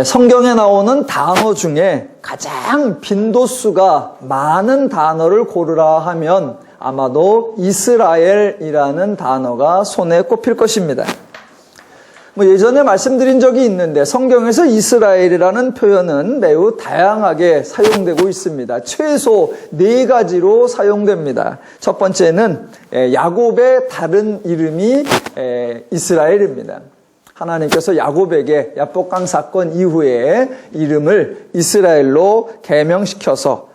성경에 나오는 단어 중에 가장 빈도수가 많은 단어를 고르라 하면 아마도 이스라엘이라는 단어가 손에 꼽힐 것입니다. 예전에 말씀드린 적이 있는데 성경에서 이스라엘이라는 표현은 매우 다양하게 사용되고 있습니다. 최소 4가지로 사용됩니다. 첫 번째는 야곱의 다른 이름이 이스라엘입니다. 하나님께서 야곱에게 야복강 사건 이후에 이름을 이스라엘로 개명시켜서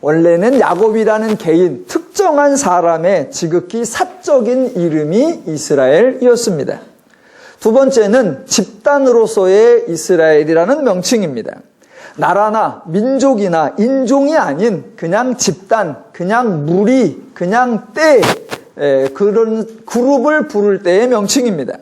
원래는 야곱이라는 개인, 특정한 사람의 지극히 사적인 이름이 이스라엘이었습니다. 두 번째는 집단으로서의 이스라엘이라는 명칭입니다. 나라나 민족이나 인종이 아닌 그냥 집단, 그냥 무리, 그냥 때, 그런 그룹을 부를 때의 명칭입니다.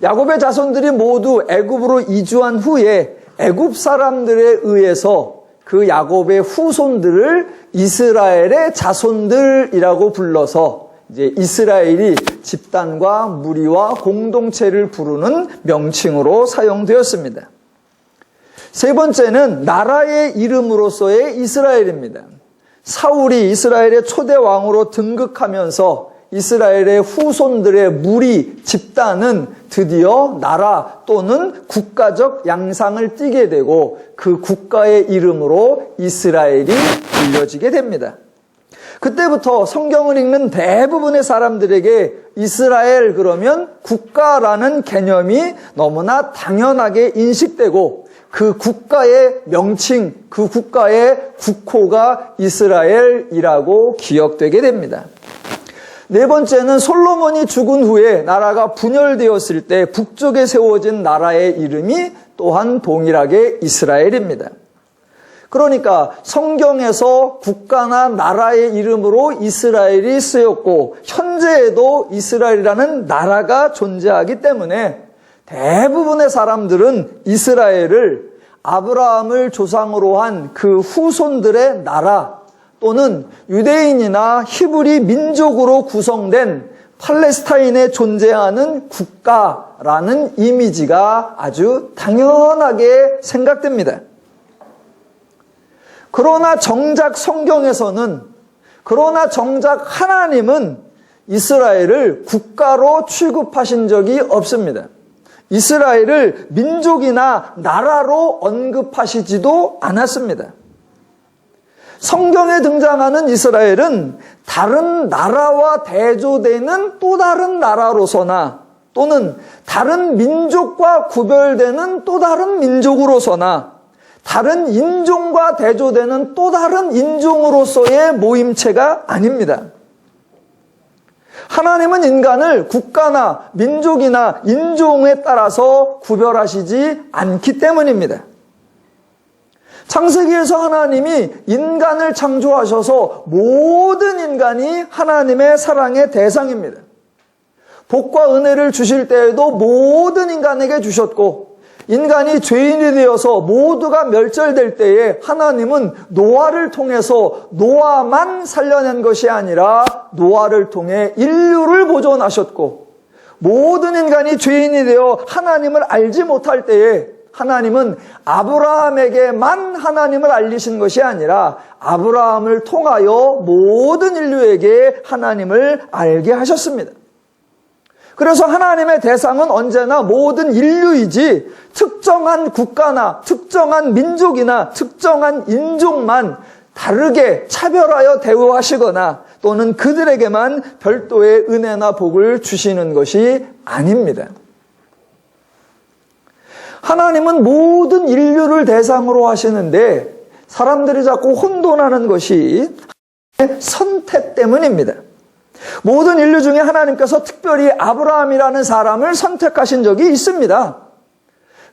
야곱의 자손들이 모두 애굽으로 이주한 후에 애굽 사람들에 의해서 그 야곱의 후손들을 이스라엘의 자손들이라고 불러서 이제 이스라엘이 집단과 무리와 공동체를 부르는 명칭으로 사용되었습니다. 세 번째는 나라의 이름으로서의 이스라엘입니다. 사울이 이스라엘의 초대 왕으로 등극하면서 이스라엘의 후손들의 무리, 집단은 드디어 나라 또는 국가적 양상을 띠게 되고 그 국가의 이름으로 이스라엘이 불려지게 됩니다. 그때부터 성경을 읽는 대부분의 사람들에게 이스라엘 그러면 국가라는 개념이 너무나 당연하게 인식되고 그 국가의 명칭, 그 국가의 국호가 이스라엘이라고 기억되게 됩니다. 네 번째는 솔로몬이 죽은 후에 나라가 분열되었을 때 북쪽에 세워진 나라의 이름이 또한 동일하게 이스라엘입니다. 그러니까 성경에서 국가나 나라의 이름으로 이스라엘이 쓰였고 현재에도 이스라엘이라는 나라가 존재하기 때문에 대부분의 사람들은 이스라엘을 아브라함을 조상으로 한 그 후손들의 나라 또는 유대인이나 히브리 민족으로 구성된 팔레스타인에 존재하는 국가라는 이미지가 아주 당연하게 생각됩니다. 그러나 정작 성경에서는, 그러나 정작 하나님은 이스라엘을 국가로 취급하신 적이 없습니다. 이스라엘을 민족이나 나라로 언급하시지도 않았습니다. 성경에 등장하는 이스라엘은 다른 나라와 대조되는 또 다른 나라로서나 또는 다른 민족과 구별되는 또 다른 민족으로서나 다른 인종과 대조되는 또 다른 인종으로서의 모임체가 아닙니다. 하나님은 인간을 국가나 민족이나 인종에 따라서 구별하시지 않기 때문입니다. 창세기에서 하나님이 인간을 창조하셔서 모든 인간이 하나님의 사랑의 대상입니다. 복과 은혜를 주실 때에도 모든 인간에게 주셨고 인간이 죄인이 되어서 모두가 멸절될 때에 하나님은 노아를 통해서 노아만 살려낸 것이 아니라 노아를 통해 인류를 보존하셨고 모든 인간이 죄인이 되어 하나님을 알지 못할 때에 하나님은 아브라함에게만 하나님을 알리신 것이 아니라 아브라함을 통하여 모든 인류에게 하나님을 알게 하셨습니다. 그래서 하나님의 대상은 언제나 모든 인류이지 특정한 국가나 특정한 민족이나 특정한 인종만 다르게 차별하여 대우하시거나 또는 그들에게만 별도의 은혜나 복을 주시는 것이 아닙니다. 하나님은 모든 인류를 대상으로 하시는데 사람들이 자꾸 혼돈하는 것이 선택 때문입니다. 모든 인류 중에 하나님께서 특별히 아브라함이라는 사람을 선택하신 적이 있습니다.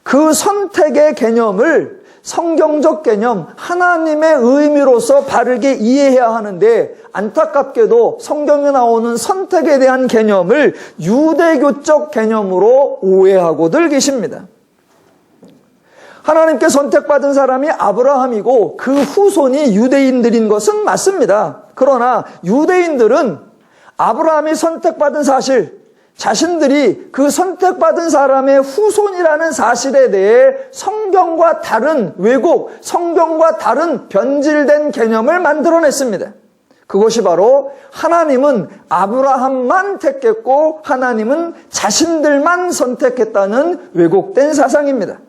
그 선택의 개념을 성경적 개념, 하나님의 의미로서 바르게 이해해야 하는데 안타깝게도 성경에 나오는 선택에 대한 개념을 유대교적 개념으로 오해하고들 계십니다. 하나님께 선택받은 사람이 아브라함이고 그 후손이 유대인들인 것은 맞습니다. 그러나 유대인들은 아브라함이 선택받은 사실, 자신들이 그 선택받은 사람의 후손이라는 사실에 대해 성경과 다른 왜곡, 성경과 다른 변질된 개념을 만들어냈습니다. 그것이 바로 하나님은 아브라함만 택했고 하나님은 자신들만 선택했다는 왜곡된 사상입니다.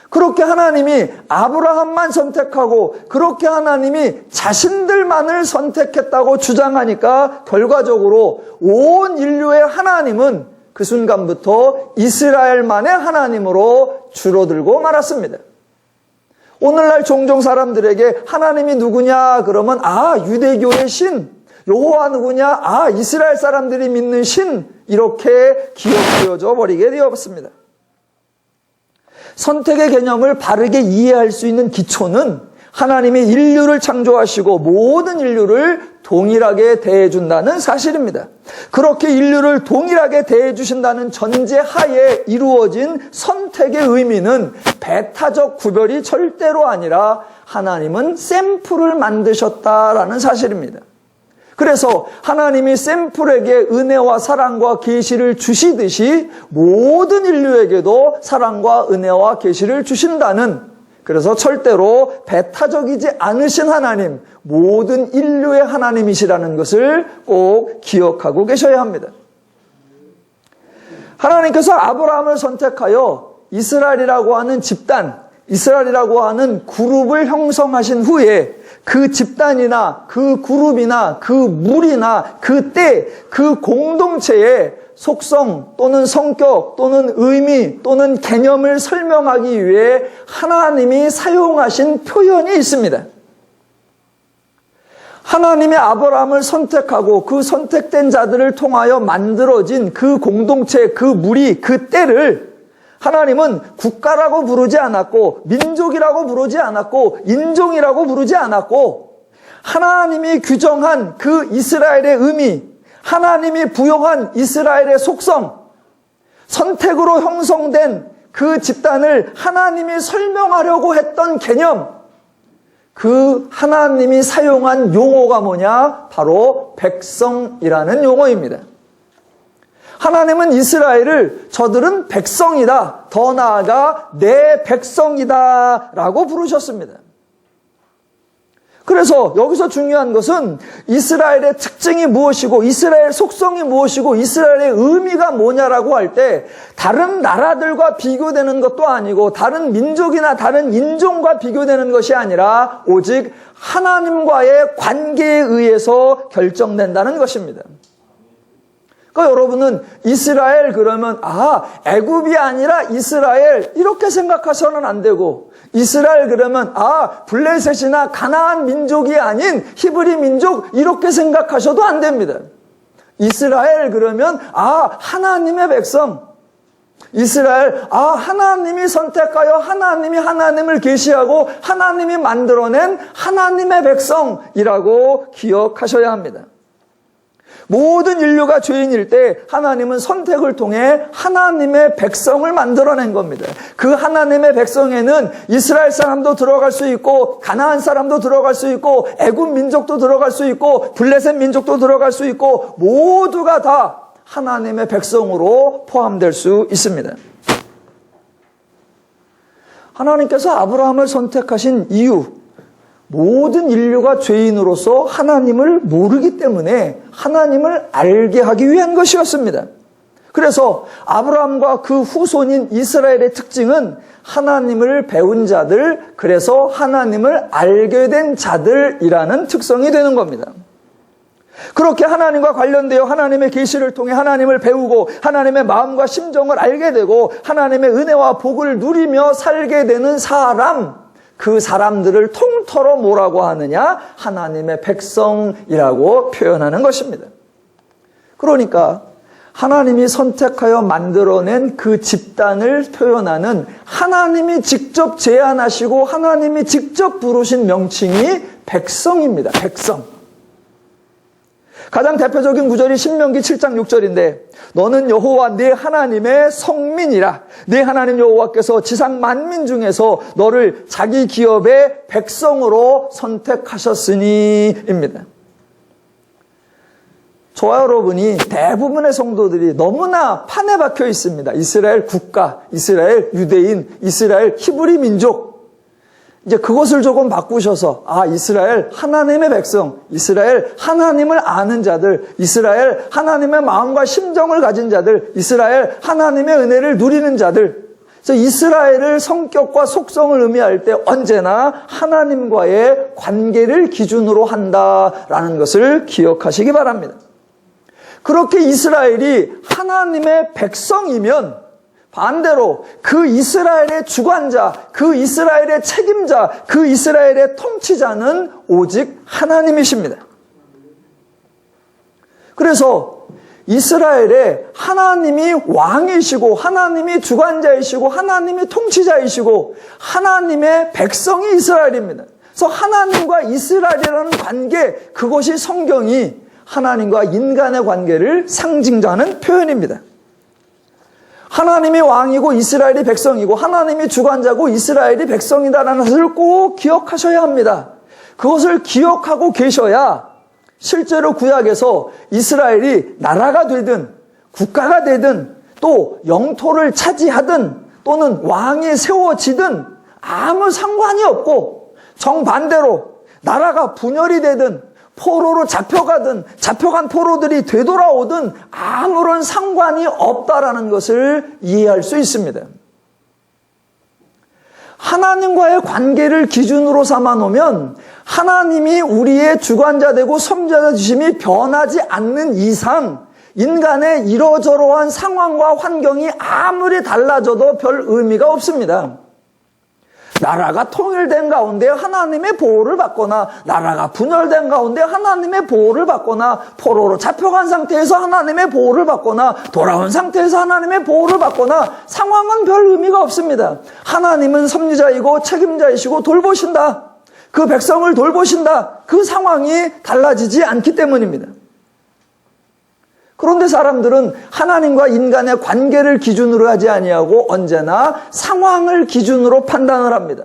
그렇게 하나님이 아브라함만 선택하고 그렇게 하나님이 자신들만을 선택했다고 주장하니까 결과적으로 온 인류의 하나님은 그 순간부터 이스라엘만의 하나님으로 줄어들고 말았습니다. 오늘날 종종 사람들에게 하나님이 누구냐 그러면 유대교의 신, 여호와 누구냐 이스라엘 사람들이 믿는 신, 이렇게 기억되어져 버리게 되었습니다. 선택의 개념을 바르게 이해할 수 있는 기초는 하나님이 인류를 창조하시고 모든 인류를 동일하게 대해준다는 사실입니다. 그렇게 인류를 동일하게 대해주신다는 전제하에 이루어진 선택의 의미는 배타적 구별이 절대로 아니라 하나님은 샘플을 만드셨다라는 사실입니다. 그래서 하나님이 샘플에게 은혜와 사랑과 계시를 주시듯이 모든 인류에게도 사랑과 은혜와 계시를 주신다는, 그래서 절대로 배타적이지 않으신 하나님, 모든 인류의 하나님이시라는 것을 꼭 기억하고 계셔야 합니다. 하나님께서 아브라함을 선택하여 이스라엘이라고 하는 집단, 이스라엘이라고 하는 그룹을 형성하신 후에 그 집단이나 그 그룹이나 그 무리나 그 때, 그 공동체의 속성 또는 성격 또는 의미 또는 개념을 설명하기 위해 하나님이 사용하신 표현이 있습니다. 하나님이 아브라함을 선택하고 그 선택된 자들을 통하여 만들어진 그 공동체, 그 무리, 그 때를 하나님은 국가라고 부르지 않았고 민족이라고 부르지 않았고 인종이라고 부르지 않았고 하나님이 규정한 그 이스라엘의 의미, 하나님이 부여한 이스라엘의 속성, 선택으로 형성된 그 집단을 하나님이 설명하려고 했던 개념, 그 하나님이 사용한 용어가 뭐냐? 바로 백성이라는 용어입니다. 하나님은 이스라엘을 저들은 백성이다, 더 나아가 내 백성이다 라고 부르셨습니다. 그래서 여기서 중요한 것은 이스라엘의 특징이 무엇이고 이스라엘 속성이 무엇이고 이스라엘의 의미가 뭐냐라고 할 때 다른 나라들과 비교되는 것도 아니고 다른 민족이나 다른 인종과 비교되는 것이 아니라 오직 하나님과의 관계에 의해서 결정된다는 것입니다. 그러니까 여러분은 이스라엘 그러면 애굽이 아니라 이스라엘 이렇게 생각하셔는 안 되고, 이스라엘 그러면 블레셋이나 가나안 민족이 아닌 히브리 민족 이렇게 생각하셔도 안 됩니다. 이스라엘 그러면 하나님의 백성, 이스라엘 하나님이 선택하여 하나님이 하나님을 계시하고 하나님이 만들어낸 하나님의 백성이라고 기억하셔야 합니다. 모든 인류가 죄인일 때 하나님은 선택을 통해 하나님의 백성을 만들어낸 겁니다. 그 하나님의 백성에는 이스라엘 사람도 들어갈 수 있고 가나안 사람도 들어갈 수 있고 애굽 민족도 들어갈 수 있고 블레셋 민족도 들어갈 수 있고 모두가 다 하나님의 백성으로 포함될 수 있습니다. 하나님께서 아브라함을 선택하신 이유, 모든 인류가 죄인으로서 하나님을 모르기 때문에 하나님을 알게 하기 위한 것이었습니다. 그래서 아브라함과 그 후손인 이스라엘의 특징은 하나님을 배운 자들, 그래서 하나님을 알게 된 자들이라는 특성이 되는 겁니다. 그렇게 하나님과 관련되어 하나님의 계시를 통해 하나님을 배우고 하나님의 마음과 심정을 알게 되고 하나님의 은혜와 복을 누리며 살게 되는 사람, 그 사람들을 통틀어 뭐라고 하느냐? 하나님의 백성이라고 표현하는 것입니다. 그러니까 하나님이 선택하여 만들어낸 그 집단을 표현하는 하나님이 직접 제안하시고 하나님이 직접 부르신 명칭이 백성입니다. 백성. 가장 대표적인 구절이 신명기 7장 6절인데 너는 여호와 네 하나님의 성민이라. 네 하나님 여호와께서 지상 만민 중에서 너를 자기 기업의 백성으로 선택하셨으니입니다. 저와 여러분이 대부분의 성도들이 너무나 판에 박혀 있습니다. 이스라엘 국가, 이스라엘 유대인, 이스라엘 히브리 민족. 이제 그것을 조금 바꾸셔서 이스라엘 하나님의 백성, 이스라엘 하나님을 아는 자들, 이스라엘 하나님의 마음과 심정을 가진 자들, 이스라엘 하나님의 은혜를 누리는 자들. 그래서 이스라엘을 성격과 속성을 의미할 때 언제나 하나님과의 관계를 기준으로 한다라는 것을 기억하시기 바랍니다. 그렇게 이스라엘이 하나님의 백성이면 반대로 그 이스라엘의 주관자, 그 이스라엘의 책임자, 그 이스라엘의 통치자는 오직 하나님이십니다. 그래서 이스라엘에 하나님이 왕이시고 하나님이 주관자이시고 하나님이 통치자이시고 하나님의 백성이 이스라엘입니다. 그래서 하나님과 이스라엘이라는 관계, 그것이 성경이 하나님과 인간의 관계를 상징하는 표현입니다. 하나님이 왕이고 이스라엘이 백성이고 하나님이 주관자고 이스라엘이 백성이다라는 것을 꼭 기억하셔야 합니다. 그것을 기억하고 계셔야 실제로 구약에서 이스라엘이 나라가 되든 국가가 되든 또 영토를 차지하든 또는 왕이 세워지든 아무 상관이 없고, 정반대로 나라가 분열이 되든 포로로 잡혀가든 잡혀간 포로들이 되돌아오든 아무런 상관이 없다라는 것을 이해할 수 있습니다. 하나님과의 관계를 기준으로 삼아 놓으면 하나님이 우리의 주관자 되고 섬자자 주심이 변하지 않는 이상 인간의 이러저러한 상황과 환경이 아무리 달라져도 별 의미가 없습니다. 나라가 통일된 가운데 하나님의 보호를 받거나 나라가 분열된 가운데 하나님의 보호를 받거나 포로로 잡혀간 상태에서 하나님의 보호를 받거나 돌아온 상태에서 하나님의 보호를 받거나 상황은 별 의미가 없습니다. 하나님은 섭리자이고 책임자이시고 돌보신다. 그 백성을 돌보신다. 그 상황이 달라지지 않기 때문입니다. 그런데 사람들은 하나님과 인간의 관계를 기준으로 하지 아니하고 언제나 상황을 기준으로 판단을 합니다.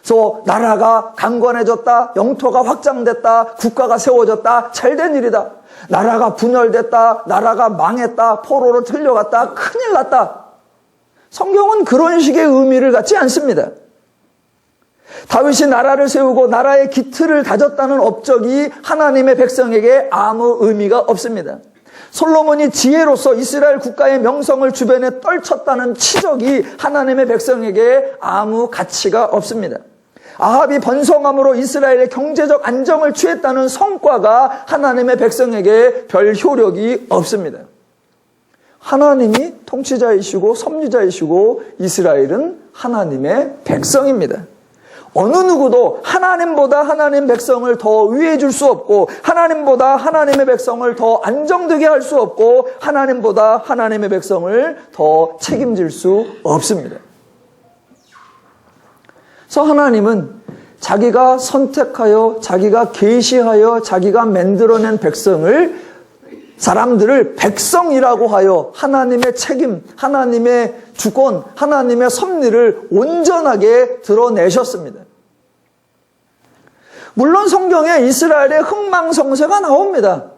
그래서 나라가 강건해졌다, 영토가 확장됐다, 국가가 세워졌다, 잘된 일이다. 나라가 분열됐다, 나라가 망했다, 포로로 틀려갔다, 큰일 났다. 성경은 그런 식의 의미를 갖지 않습니다. 다윗이 나라를 세우고 나라의 기틀을 다졌다는 업적이 하나님의 백성에게 아무 의미가 없습니다. 솔로몬이 지혜로서 이스라엘 국가의 명성을 주변에 떨쳤다는 치적이 하나님의 백성에게 아무 가치가 없습니다. 아합이 번성함으로 이스라엘의 경제적 안정을 취했다는 성과가 하나님의 백성에게 별 효력이 없습니다. 하나님이 통치자이시고 섭리자이시고 이스라엘은 하나님의 백성입니다. 어느 누구도 하나님보다 하나님 백성을 더 위해 줄 수 없고 하나님보다 하나님의 백성을 더 안정되게 할 수 없고 하나님보다 하나님의 백성을 더 책임질 수 없습니다. 그래서 하나님은 자기가 선택하여 자기가 계시하여 자기가 만들어낸 사람들을 백성이라고 하여 하나님의 책임, 하나님의 주권, 하나님의 섭리를 온전하게 드러내셨습니다. 물론 성경에 이스라엘의 흥망성쇠가 나옵니다.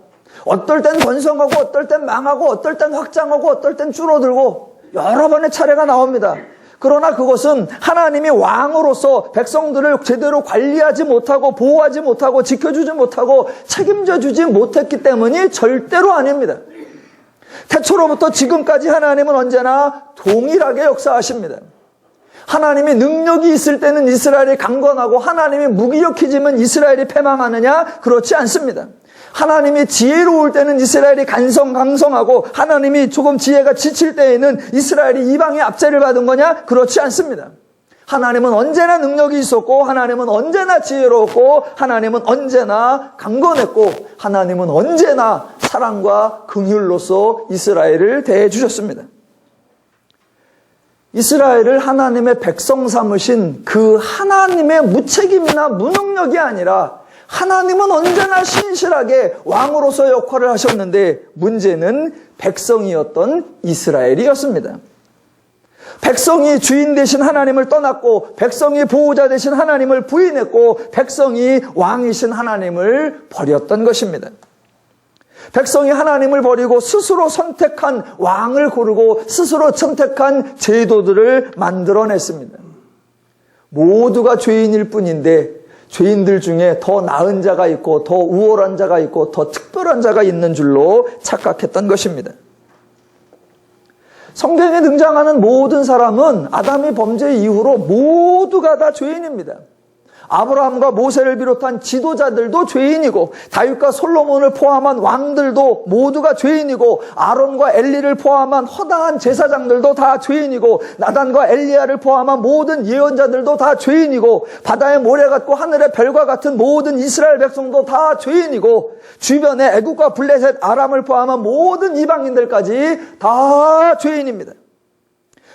어떨 땐 번성하고 어떨 땐 망하고 어떨 땐 확장하고 어떨 땐 줄어들고 여러 번의 차례가 나옵니다. 그러나 그것은 하나님이 왕으로서 백성들을 제대로 관리하지 못하고 보호하지 못하고 지켜주지 못하고 책임져 주지 못했기 때문이 절대로 아닙니다. 태초로부터 지금까지 하나님은 언제나 동일하게 역사하십니다. 하나님이 능력이 있을 때는 이스라엘이 강건하고 하나님이 무기력해지면 이스라엘이 패망하느냐? 그렇지 않습니다. 하나님이 지혜로울 때는 이스라엘이 강성하고 하나님이 조금 지혜가 지칠 때에는 이스라엘이 이방의 압제를 받은 거냐? 그렇지 않습니다. 하나님은 언제나 능력이 있었고 하나님은 언제나 지혜로웠고 하나님은 언제나 강건했고 하나님은 언제나 사랑과 긍휼로서 이스라엘을 대해 주셨습니다. 이스라엘을 하나님의 백성 삼으신 그 하나님의 무책임이나 무능력이 아니라 하나님은 언제나 신실하게 왕으로서 역할을 하셨는데 문제는 백성이었던 이스라엘이었습니다. 백성이 주인 되신 하나님을 떠났고 백성이 보호자 되신 하나님을 부인했고 백성이 왕이신 하나님을 버렸던 것입니다. 백성이 하나님을 버리고 스스로 선택한 왕을 고르고 스스로 선택한 제도들을 만들어냈습니다. 모두가 죄인일 뿐인데 죄인들 중에 더 나은 자가 있고 더 우월한 자가 있고 더 특별한 자가 있는 줄로 착각했던 것입니다. 성경에 등장하는 모든 사람은 아담의 범죄 이후로 모두가 다 죄인입니다. 아브라함과 모세를 비롯한 지도자들도 죄인이고 다윗과 솔로몬을 포함한 왕들도 모두가 죄인이고 아론과 엘리를 포함한 허다한 제사장들도 다 죄인이고 나단과 엘리야를 포함한 모든 예언자들도 다 죄인이고 바다의 모래 같고 하늘의 별과 같은 모든 이스라엘 백성도 다 죄인이고 주변에 애국과 블레셋 아람을 포함한 모든 이방인들까지 다 죄인입니다.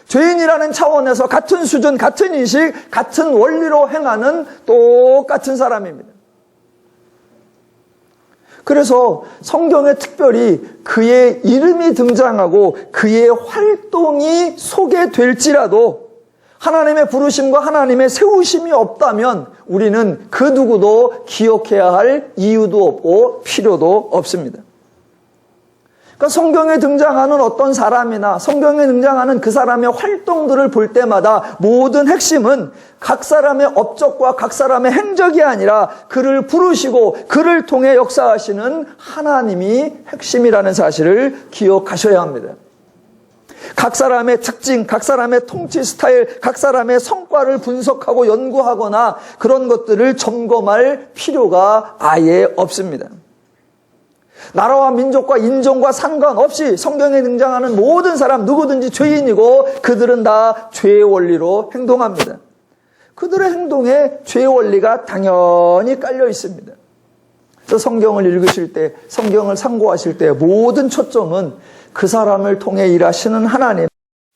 죄인이라는 차원에서 같은 수준, 같은 인식, 같은 원리로 행하는 똑같은 사람입니다. 그래서 성경에 특별히 그의 이름이 등장하고 그의 활동이 소개될지라도 하나님의 부르심과 하나님의 세우심이 없다면 우리는 그 누구도 기억해야 할 이유도 없고 필요도 없습니다. 그러니까 성경에 등장하는 어떤 사람이나 성경에 등장하는 그 사람의 활동들을 볼 때마다 모든 핵심은 각 사람의 업적과 각 사람의 행적이 아니라 그를 부르시고 그를 통해 역사하시는 하나님이 핵심이라는 사실을 기억하셔야 합니다. 각 사람의 특징, 각 사람의 통치 스타일, 각 사람의 성과를 분석하고 연구하거나 그런 것들을 점검할 필요가 아예 없습니다. 나라와 민족과 인종과 상관없이 성경에 등장하는 모든 사람 누구든지 죄인이고 그들은 다 죄의 원리로 행동합니다. 그들의 행동에 죄의 원리가 당연히 깔려 있습니다. 그래서 성경을 읽으실 때, 성경을 상고하실 때 모든 초점은 그 사람을 통해 일하시는 하나님,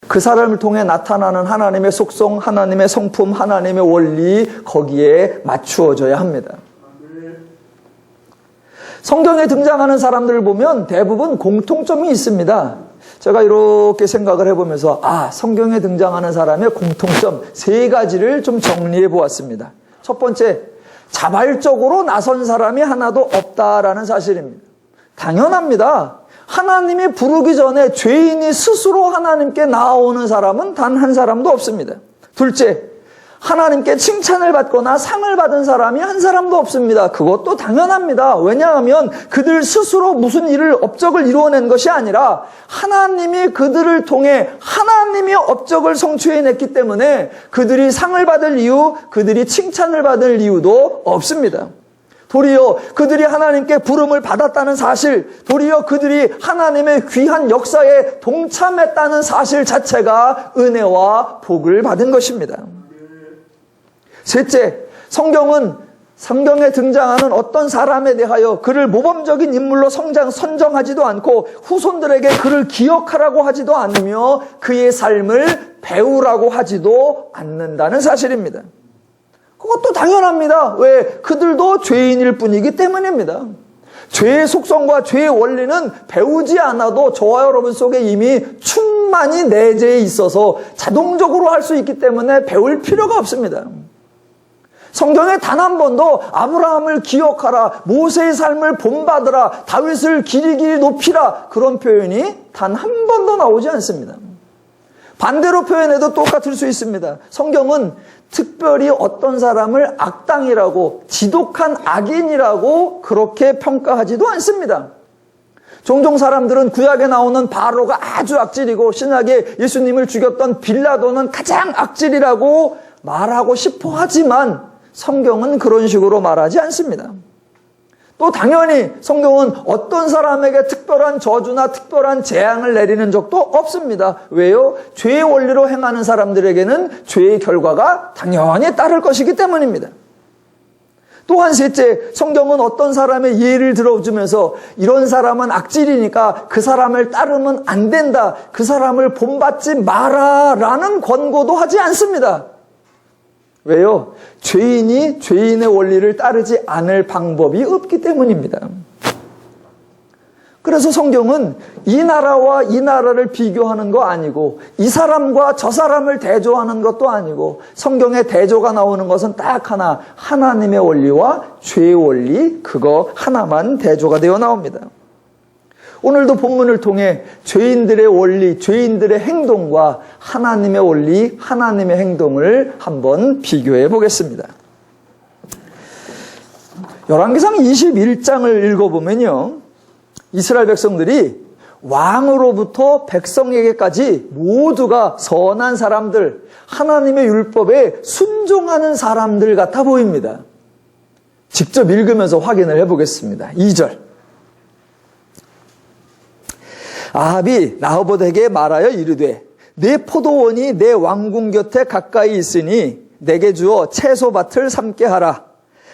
그 사람을 통해 나타나는 하나님의 속성, 하나님의 성품, 하나님의 원리 거기에 맞추어져야 합니다. 성경에 등장하는 사람들을 보면 대부분 공통점이 있습니다. 제가 이렇게 생각을 해보면서 성경에 등장하는 사람의 공통점 3가지를 좀 정리해 보았습니다. 첫 번째, 자발적으로 나선 사람이 하나도 없다라는 사실입니다. 당연합니다. 하나님이 부르기 전에 죄인이 스스로 하나님께 나아오는 사람은 단 한 사람도 없습니다. 둘째, 하나님께 칭찬을 받거나 상을 받은 사람이 한 사람도 없습니다. 그것도 당연합니다. 왜냐하면 그들 스스로 무슨 일을 업적을 이루어낸 것이 아니라 하나님이 그들을 통해 하나님이 업적을 성취해냈기 때문에 그들이 상을 받을 이유, 그들이 칭찬을 받을 이유도 없습니다. 도리어 그들이 하나님께 부름을 받았다는 사실, 도리어 그들이 하나님의 귀한 역사에 동참했다는 사실 자체가 은혜와 복을 받은 것입니다. 셋째, 성경에 등장하는 어떤 사람에 대하여 그를 모범적인 인물로 선정하지도 않고 후손들에게 그를 기억하라고 하지도 않으며 그의 삶을 배우라고 하지도 않는다는 사실입니다. 그것도 당연합니다. 왜? 그들도 죄인일 뿐이기 때문입니다. 죄의 속성과 죄의 원리는 배우지 않아도 저와 여러분 속에 이미 충만히 내재해 있어서 자동적으로 할 수 있기 때문에 배울 필요가 없습니다. 성경에 단 한 번도 아브라함을 기억하라, 모세의 삶을 본받으라, 다윗을 길이 높이라 그런 표현이 단 한 번도 나오지 않습니다. 반대로 표현해도 똑같을 수 있습니다. 성경은 특별히 어떤 사람을 악당이라고, 지독한 악인이라고 그렇게 평가하지도 않습니다. 종종 사람들은 구약에 나오는 바로가 아주 악질이고 신약에 예수님을 죽였던 빌라도는 가장 악질이라고 말하고 싶어 하지만 성경은 그런 식으로 말하지 않습니다. 또 당연히 성경은 어떤 사람에게 특별한 저주나 특별한 재앙을 내리는 적도 없습니다. 왜요? 죄의 원리로 행하는 사람들에게는 죄의 결과가 당연히 따를 것이기 때문입니다. 또한 셋째, 성경은 어떤 사람의 예를 들어주면서 이런 사람은 악질이니까 그 사람을 따르면 안 된다, 그 사람을 본받지 마라 라는 권고도 하지 않습니다. 왜요? 죄인이 죄인의 원리를 따르지 않을 방법이 없기 때문입니다. 그래서 성경은 이 나라와 이 나라를 비교하는 거 아니고 이 사람과 저 사람을 대조하는 것도 아니고 성경에 대조가 나오는 것은 딱 하나, 하나님의 원리와 죄의 원리, 그거 하나만 대조가 되어 나옵니다. 오늘도 본문을 통해 죄인들의 원리, 죄인들의 행동과 하나님의 원리, 하나님의 행동을 한번 비교해 보겠습니다. 열왕기상 21장을 읽어보면요, 이스라엘 백성들이 왕으로부터 백성에게까지 모두가 선한 사람들, 하나님의 율법에 순종하는 사람들 같아 보입니다. 직접 읽으면서 확인을 해보겠습니다. 2절. 아합이 라호봇에게 말하여 이르되 내 포도원이 내 왕궁 곁에 가까이 있으니 내게 주어 채소밭을 삼게 하라.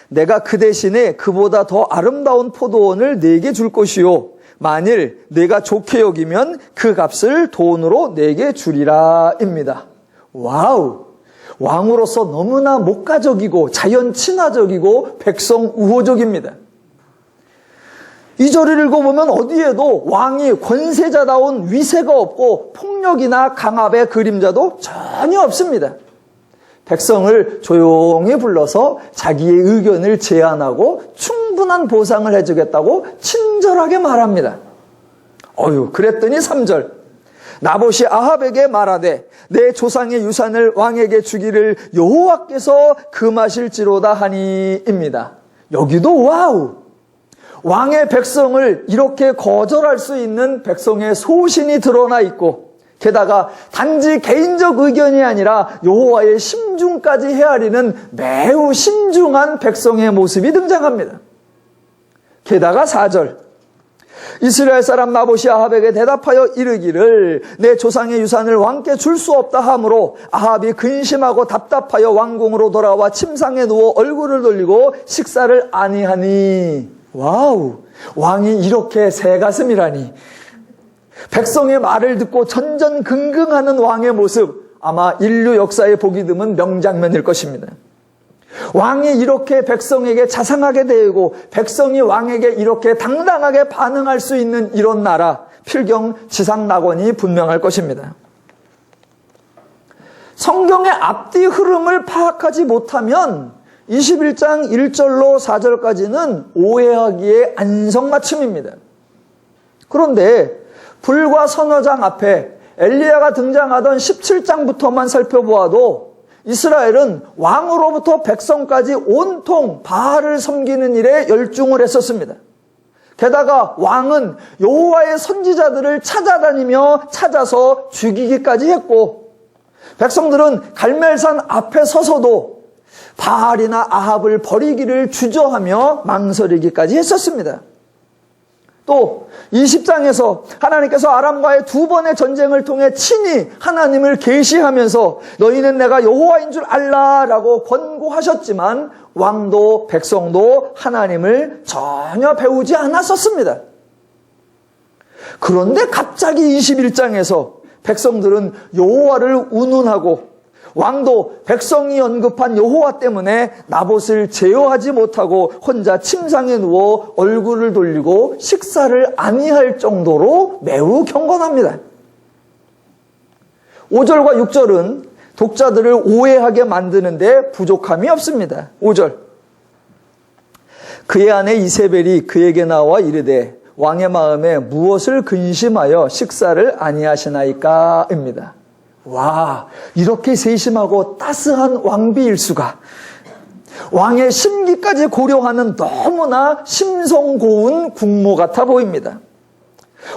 내가 그 대신에 그보다 더 아름다운 포도원을 내게 줄 것이요 만일 내가 좋게 여기면 그 값을 돈으로 내게 주리라 입니다. 와우! 왕으로서 너무나 목가적이고 자연 친화적이고 백성 우호적입니다. 이 절을 읽어보면 어디에도 왕이 권세자다운 위세가 없고 폭력이나 강압의 그림자도 전혀 없습니다. 백성을 조용히 불러서 자기의 의견을 제안하고 충분한 보상을 해주겠다고 친절하게 말합니다. 그랬더니 3절. 나봇이 아합에게 말하되 내 조상의 유산을 왕에게 주기를 여호와께서 금하실지로다 하니입니다. 여기도 와우! 왕의 백성을 이렇게 거절할 수 있는 백성의 소신이 드러나 있고, 게다가 단지 개인적 의견이 아니라 여호와의 심중까지 헤아리는 매우 신중한 백성의 모습이 등장합니다. 게다가 4절. 이스라엘 사람 나봇이 아합에게 대답하여 이르기를 내 조상의 유산을 왕께 줄 수 없다 하므로 아합이 근심하고 답답하여 왕궁으로 돌아와 침상에 누워 얼굴을 돌리고 식사를 아니하니. 와우! 왕이 이렇게 새가슴이라니. 백성의 말을 듣고 전전긍긍하는 왕의 모습, 아마 인류 역사에 보기 드문 명장면일 것입니다. 왕이 이렇게 백성에게 자상하게 대하고 백성이 왕에게 이렇게 당당하게 반응할 수 있는 이런 나라, 필경 지상낙원이 분명할 것입니다. 성경의 앞뒤 흐름을 파악하지 못하면 21장 1절로 4절까지는 오해하기에 안성맞춤입니다. 그런데 불과 서너 장 앞에 엘리야가 등장하던 17장부터만 살펴보아도 이스라엘은 왕으로부터 백성까지 온통 바알을 섬기는 일에 열중을 했었습니다. 게다가 왕은 여호와의 선지자들을 찾아다니며 찾아서 죽이기까지 했고, 백성들은 갈멜산 앞에 서서도 바알이나 아합을 버리기를 주저하며 망설이기까지 했었습니다. 또 20장에서 하나님께서 아람과의 2번의 전쟁을 통해 친히 하나님을 계시하면서 너희는 내가 여호와인 줄 알라라고 권고하셨지만 왕도 백성도 하나님을 전혀 배우지 않았었습니다. 그런데 갑자기 21장에서 백성들은 여호와를 운운하고 왕도 백성이 언급한 여호와 때문에 나봇을 제어하지 못하고 혼자 침상에 누워 얼굴을 돌리고 식사를 아니할 정도로 매우 경건합니다. 5절과 6절은 독자들을 오해하게 만드는데 부족함이 없습니다. 5절. 그의 아내 이세벨이 그에게 나와 이르되 왕의 마음에 무엇을 근심하여 식사를 아니하시나이까? 입니다. 와, 이렇게 세심하고 따스한 왕비일 수가. 왕의 심기까지 고려하는 너무나 심성 고운 국모 같아 보입니다.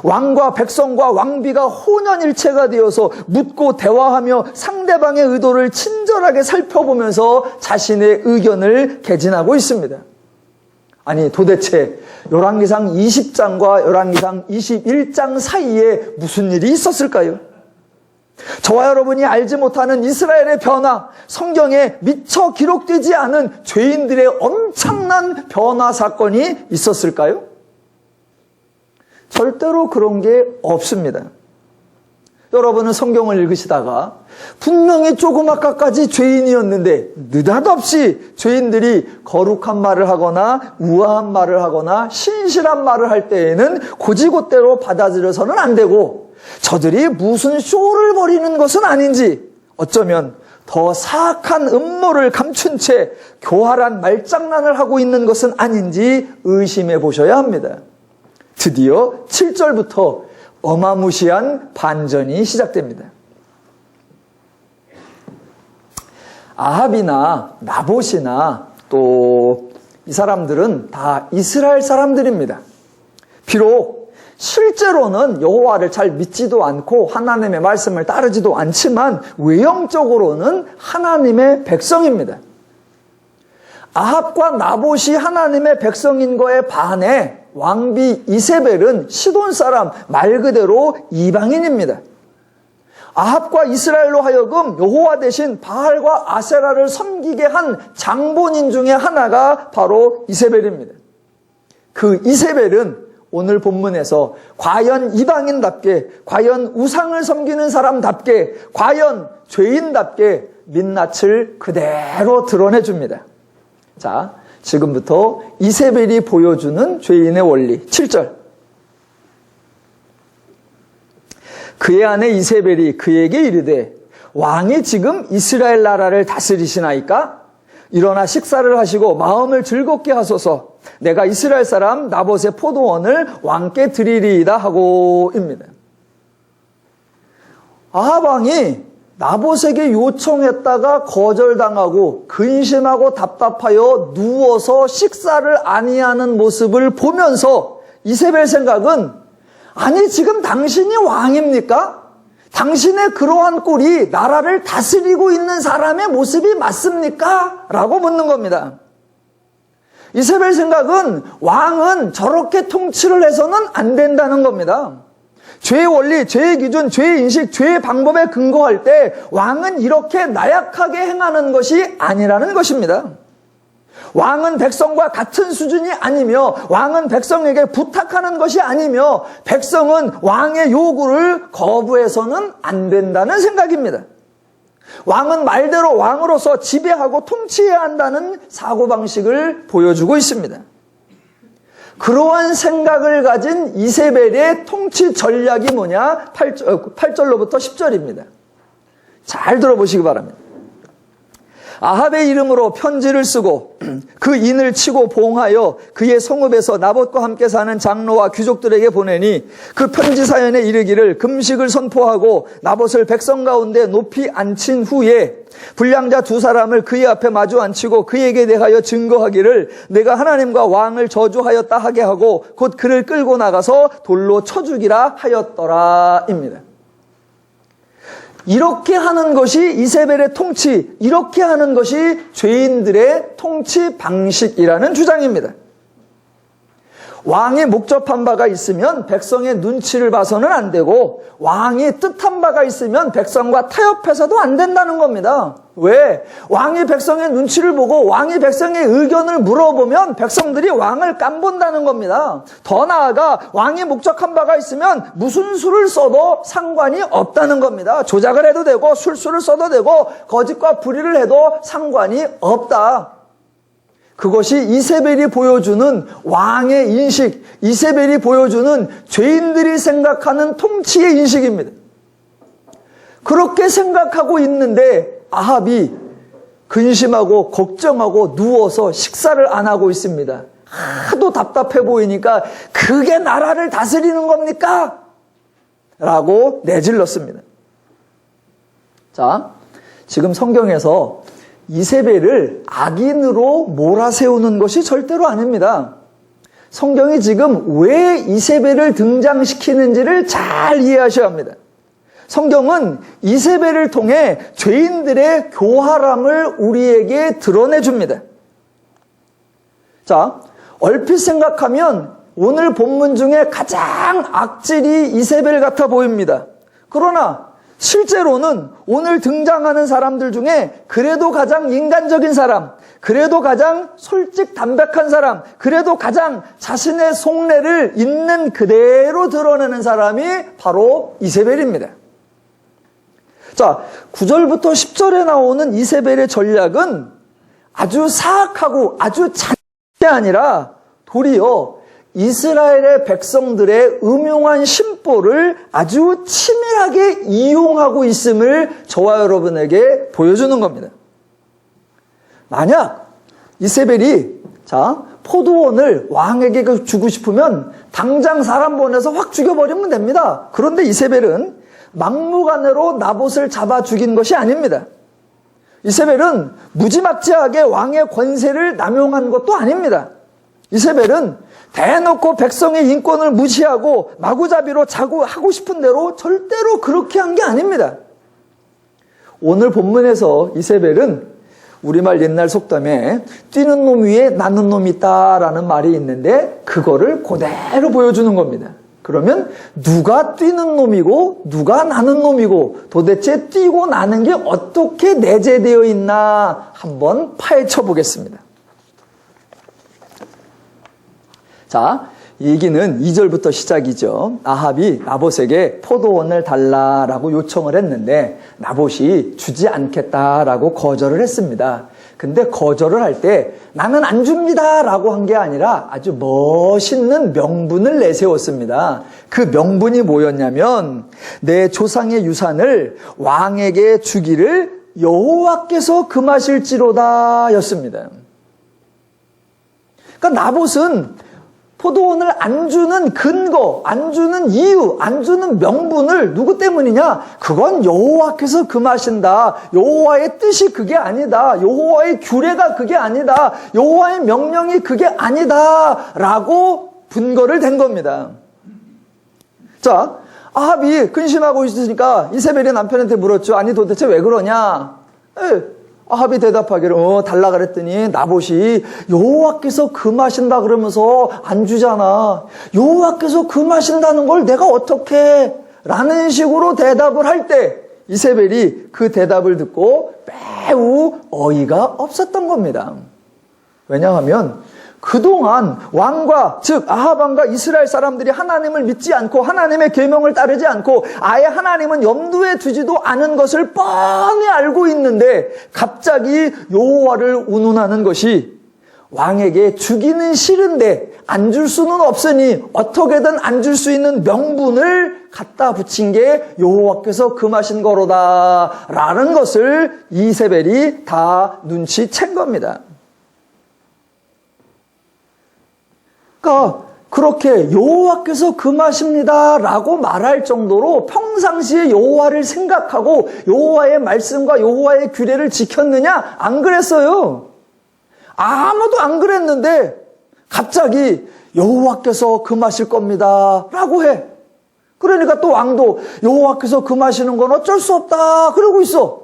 왕과 백성과 왕비가 혼연일체가 되어서 묻고 대화하며 상대방의 의도를 친절하게 살펴보면서 자신의 의견을 개진하고 있습니다. 아니, 도대체 열왕기상 20장과 열왕기상 21장 사이에 무슨 일이 있었을까요? 저와 여러분이 알지 못하는 이스라엘의 변화, 성경에 미처 기록되지 않은 죄인들의 엄청난 변화 사건이 있었을까요? 절대로 그런 게 없습니다. 여러분은 성경을 읽으시다가 분명히 조금 아까까지 죄인이었는데 느닷없이 죄인들이 거룩한 말을 하거나 우아한 말을 하거나 신실한 말을 할 때에는 곧이곧대로 받아들여서는 안 되고, 저들이 무슨 쇼를 벌이는 것은 아닌지, 어쩌면 더 사악한 음모를 감춘 채 교활한 말장난을 하고 있는 것은 아닌지 의심해 보셔야 합니다. 드디어 7절부터 어마무시한 반전이 시작됩니다. 아합이나 나봇이나 또 이 사람들은 다 이스라엘 사람들입니다. 비록 실제로는 여호와를 잘 믿지도 않고 하나님의 말씀을 따르지도 않지만 외형적으로는 하나님의 백성입니다. 아합과 나봇이 하나님의 백성인 거에 반해 왕비 이세벨은 시돈 사람, 말 그대로 이방인입니다. 아합과 이스라엘로 하여금 여호와 대신 바알과 아세라를 섬기게 한 장본인 중에 하나가 바로 이세벨입니다. 그 이세벨은 오늘 본문에서 과연 이방인답게, 과연 우상을 섬기는 사람답게, 과연 죄인답게 민낯을 그대로 드러내줍니다. 자, 지금부터 이세벨이 보여주는 죄인의 원리 7절. 그의 아내 이세벨이 그에게 이르되 왕이 지금 이스라엘 나라를 다스리시나이까? 일어나 식사를 하시고 마음을 즐겁게 하소서. 내가 이스라엘 사람 나봇의 포도원을 왕께 드리리이다 하고입니다. 아합 왕이 나봇에게 요청했다가 거절당하고 근심하고 답답하여 누워서 식사를 아니하는 모습을 보면서 이세벨 생각은 아니 지금 당신이 왕입니까? 당신의 그러한 꼴이 나라를 다스리고 있는 사람의 모습이 맞습니까? 라고 묻는 겁니다. 이세벨 생각은 왕은 저렇게 통치를 해서는 안 된다는 겁니다. 죄의 원리, 죄의 기준, 죄의 인식, 죄의 방법에 근거할 때 왕은 이렇게 나약하게 행하는 것이 아니라는 것입니다. 왕은 백성과 같은 수준이 아니며 왕은 백성에게 부탁하는 것이 아니며 백성은 왕의 요구를 거부해서는 안 된다는 생각입니다. 왕은 말대로 왕으로서 지배하고 통치해야 한다는 사고방식을 보여주고 있습니다. 그러한 생각을 가진 이세벨의 통치 전략이 뭐냐? 8절로부터 10절입니다. 잘 들어보시기 바랍니다. 아합의 이름으로 편지를 쓰고 그 인을 치고 봉하여 그의 성읍에서 나봇과 함께 사는 장로와 귀족들에게 보내니 그 편지 사연에 이르기를 금식을 선포하고 나봇을 백성 가운데 높이 앉힌 후에 불량자 두 사람을 그의 앞에 마주 앉히고 그에게 대하여 증거하기를 내가 하나님과 왕을 저주하였다 하게 하고 곧 그를 끌고 나가서 돌로 쳐 죽이라 하였더라입니다. 이렇게 하는 것이 이세벨의 통치, 이렇게 하는 것이 죄인들의 통치 방식이라는 주장입니다. 왕이 목접한 바가 있으면 백성의 눈치를 봐서는 안 되고 왕이 뜻한 바가 있으면 백성과 타협해서도 안 된다는 겁니다. 왜? 왕이 백성의 눈치를 보고 왕이 백성의 의견을 물어보면 백성들이 왕을 깜본다는 겁니다. 더 나아가 왕이 목적한 바가 있으면 무슨 수를 써도 상관이 없다는 겁니다. 조작을 해도 되고 술수를 써도 되고 거짓과 불의를 해도 상관이 없다. 그것이 이세벨이 보여주는 왕의 인식, 이세벨이 보여주는 죄인들이 생각하는 통치의 인식입니다. 그렇게 생각하고 있는데 아합이 근심하고 걱정하고 누워서 식사를 안 하고 있습니다. 하도 답답해 보이니까 그게 나라를 다스리는 겁니까? 라고 내질렀습니다. 자, 지금 성경에서 이세벨을 악인으로 몰아세우는 것이 절대로 아닙니다. 성경이 지금 왜 이세벨을 등장시키는지를 잘 이해하셔야 합니다. 성경은 이세벨을 통해 죄인들의 교활함을 우리에게 드러내줍니다. 자, 얼핏 생각하면 오늘 본문 중에 가장 악질이 이세벨 같아 보입니다. 그러나 실제로는 오늘 등장하는 사람들 중에 그래도 가장 인간적인 사람, 그래도 가장 솔직 담백한 사람, 그래도 가장 자신의 속내를 있는 그대로 드러내는 사람이 바로 이세벨입니다. 자, 9절부터 10절에 나오는 이세벨의 전략은 아주 사악하고 아주 잔인한 게 아니라 도리어 이스라엘의 백성들의 음흉한 심보를 아주 치밀하게 이용하고 있음을 저와 여러분에게 보여주는 겁니다. 만약 이세벨이 포도원을 왕에게 주고 싶으면 당장 사람 보내서 확 죽여버리면 됩니다. 그런데 이세벨은 막무가내로 나봇을 잡아 죽인 것이 아닙니다. 이세벨은 무지막지하게 왕의 권세를 남용한 것도 아닙니다. 이세벨은 대놓고 백성의 인권을 무시하고 마구잡이로 하고 싶은 대로 절대로 그렇게 한 게 아닙니다. 오늘 본문에서 이세벨은 우리말 옛날 속담에 뛰는 놈 위에 나는 놈이 있다라는 말이 있는데 그거를 그대로 보여주는 겁니다. 그러면 누가 뛰는 놈이고 누가 나는 놈이고 도대체 뛰고 나는 게 어떻게 내재되어 있나 한번 파헤쳐 보겠습니다. 자, 얘기는 2절부터 시작이죠. 아합이 나봇에게 포도원을 달라라고 요청을 했는데 나봇이 주지 않겠다라고 거절을 했습니다. 근데 거절을 할 때 나는 안 줍니다라고 한 게 아니라 아주 멋있는 명분을 내세웠습니다. 그 명분이 뭐였냐면 내 조상의 유산을 왕에게 주기를 여호와께서 금하실지로다 였습니다. 그러니까 나봇은 포도원을 안 주는 근거, 안 주는 이유, 안 주는 명분을 누구 때문이냐? 그건 여호와께서 금하신다. 여호와의 뜻이 그게 아니다. 여호와의 규례가 그게 아니다. 여호와의 명령이 그게 아니다. 라고 분거를 댄 겁니다. 자, 아합이 근심하고 있으니까 이세벨이 남편한테 물었죠. 아니 도대체 왜 그러냐? 아합이 대답하기를 달라 그랬더니 나봇이 여호와께서 금하신다 그러면서 안 주잖아. 여호와께서 금하신다는 걸 내가 어떻게 라는 식으로 대답을 할 때 이세벨이 그 대답을 듣고 매우 어이가 없었던 겁니다. 왜냐하면 그동안 왕과 즉 아합 왕과 이스라엘 사람들이 하나님을 믿지 않고 하나님의 계명을 따르지 않고 아예 하나님은 염두에 두지도 않은 것을 뻔히 알고 있는데 갑자기 여호와를 운운하는 것이 왕에게 주기는 싫은데 안 줄 수는 없으니 어떻게든 안 줄 수 있는 명분을 갖다 붙인 게 여호와께서 금하신 거로다 라는 것을 이세벨이 다 눈치챈 겁니다. 그러니까 그렇게 여호와께서 금하십니다 라고 말할 정도로 평상시에 여호와를 생각하고 여호와의 말씀과 여호와의 규례를 지켰느냐? 안 그랬어요. 아무도 안 그랬는데 갑자기 여호와께서 금하실 겁니다 라고 해. 그러니까 또 왕도 여호와께서 금하시는 건 어쩔 수 없다 그러고 있어.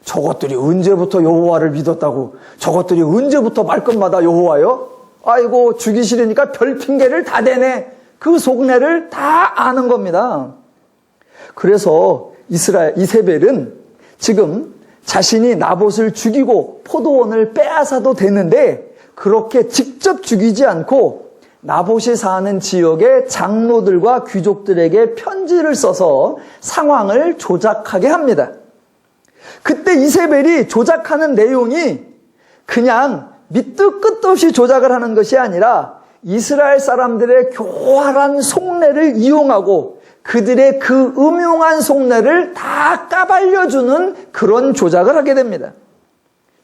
저것들이 언제부터 여호와를 믿었다고, 저것들이 언제부터 말끝마다 여호와요? 아이고 주기 싫으니까 별 핑계를 다 대네. 그 속내를 다 아는 겁니다. 그래서 이세벨은 지금 자신이 나봇을 죽이고 포도원을 빼앗아도 되는데 그렇게 직접 죽이지 않고 나봇이 사는 지역의 장로들과 귀족들에게 편지를 써서 상황을 조작하게 합니다. 그때 이세벨이 조작하는 내용이 그냥 밑도 끝도 없이 조작을 하는 것이 아니라 이스라엘 사람들의 교활한 속내를 이용하고 그들의 그 음흉한 속내를 다 까발려주는 그런 조작을 하게 됩니다.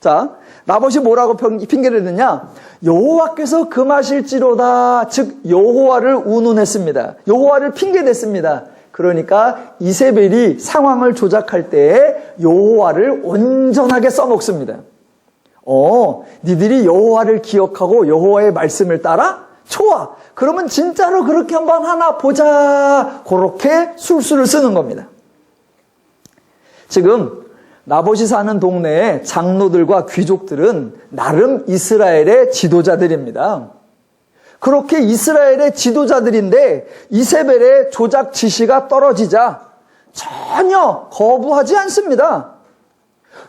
자, 나봇이 뭐라고 핑계를 대느냐? 여호와께서 금하실지로다. 즉 여호와를 운운했습니다. 여호와를 핑계댔습니다. 그러니까 이세벨이 상황을 조작할 때 여호와를 온전하게 써먹습니다. 니들이 여호와를 기억하고 여호와의 말씀을 따라? 좋아. 그러면 진짜로 그렇게 한번 하나 보자. 그렇게 술수를 쓰는 겁니다. 지금 나봇이 사는 동네의 장로들과 귀족들은 나름 이스라엘의 지도자들입니다. 그렇게 이스라엘의 지도자들인데 이세벨의 조작 지시가 떨어지자 전혀 거부하지 않습니다.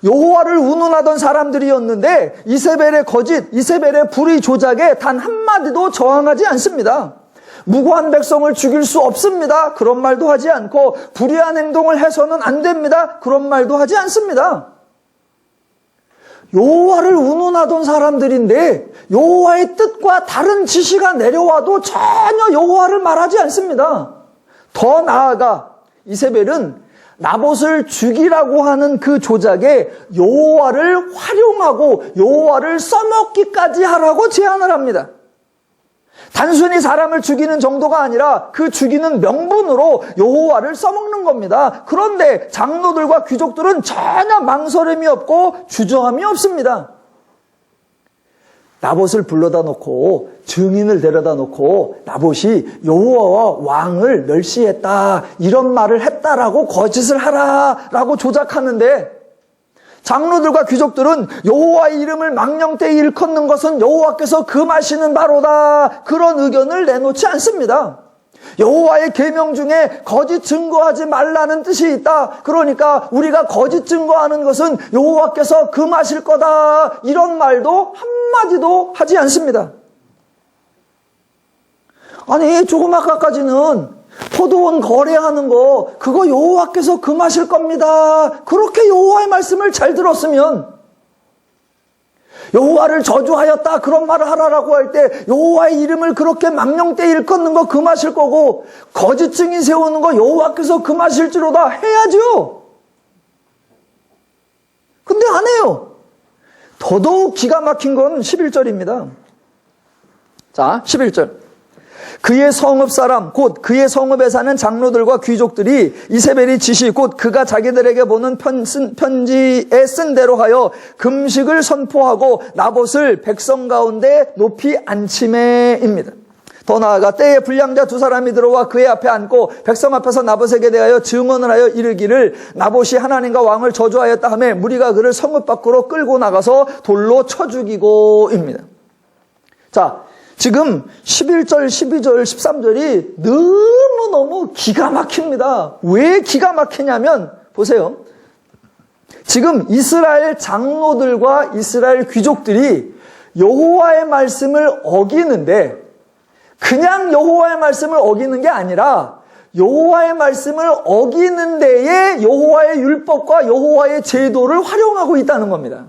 여호와를 운운하던 사람들이었는데 이세벨의 거짓, 이세벨의 불의 조작에 단 한마디도 저항하지 않습니다. 무고한 백성을 죽일 수 없습니다. 그런 말도 하지 않고 불의한 행동을 해서는 안 됩니다. 그런 말도 하지 않습니다. 여호와를 운운하던 사람들인데 여호와의 뜻과 다른 지시가 내려와도 전혀 여호와를 말하지 않습니다. 더 나아가 이세벨은 나봇을 죽이라고 하는 그 조작에 여호와를 활용하고 여호와를 써먹기까지 하라고 제안을 합니다. 단순히 사람을 죽이는 정도가 아니라 그 죽이는 명분으로 여호와를 써먹는 겁니다. 그런데 장로들과 귀족들은 전혀 망설임이 없고 주저함이 없습니다. 나봇을 불러다 놓고 증인을 데려다 놓고 나봇이 여호와와 왕을 멸시했다 이런 말을 했다라고 거짓을 하라라고 조작하는데 장로들과 귀족들은 여호와의 이름을 망령되이 일컫는 것은 여호와께서 금하시는 바로다 그런 의견을 내놓지 않습니다. 여호와의 계명 중에 거짓 증거하지 말라는 뜻이 있다. 그러니까 우리가 거짓 증거하는 것은 여호와께서 금하실 거다. 이런 말도 한마디도 하지 않습니다. 아니 조금 아까까지는 포도원 거래하는 거 그거 여호와께서 금하실 겁니다. 그렇게 여호와의 말씀을 잘 들었으면 여호와를 저주하였다 그런 말을 하라라고 할 때 여호와의 이름을 그렇게 망령되이 일컫는 거 금하실 거고 거짓 증인 세우는 거 여호와께서 금하실지로다 해야죠. 근데 안 해요. 더더욱 기가 막힌 건 11절입니다. 자, 11절. 그의 성읍 사람 곧 그의 성읍에 사는 장로들과 귀족들이 이세벨이 지시 곧 그가 자기들에게 보는 편지에 쓴 대로 하여 금식을 선포하고 나봇을 백성 가운데 높이 앉히매입니다. 더 나아가 때에 불량자 두 사람이 들어와 그의 앞에 앉고 백성 앞에서 나봇에게 대하여 증언을 하여 이르기를 나봇이 하나님과 왕을 저주하였다 하며 무리가 그를 성읍 밖으로 끌고 나가서 돌로 쳐 죽이고입니다. 자, 지금 11절, 12절, 13절이 너무너무 기가 막힙니다. 왜 기가 막히냐면 보세요. 지금 이스라엘 장로들과 이스라엘 귀족들이 여호와의 말씀을 어기는데 그냥 여호와의 말씀을 어기는 게 아니라 여호와의 말씀을 어기는 데에 여호와의 율법과 여호와의 제도를 활용하고 있다는 겁니다.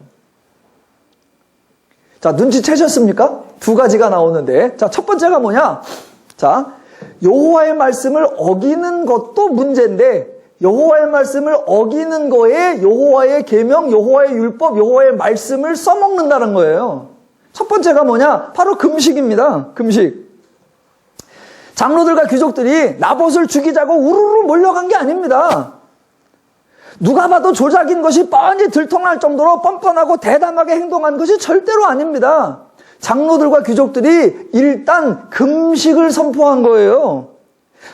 자, 눈치채셨습니까? 두 가지가 나오는데, 자, 첫 번째가 뭐냐? 자, 여호와의 말씀을 어기는 것도 문제인데, 여호와의 말씀을 어기는 거에 여호와의 계명, 여호와의 율법, 여호와의 말씀을 써먹는다는 거예요. 첫 번째가 뭐냐? 바로 금식입니다. 금식. 장로들과 귀족들이 나봇을 죽이자고 우르르 몰려간 게 아닙니다. 누가 봐도 조작인 것이 뻔히 들통날 정도로 뻔뻔하고 대담하게 행동한 것이 절대로 아닙니다. 장로들과 귀족들이 일단 금식을 선포한 거예요.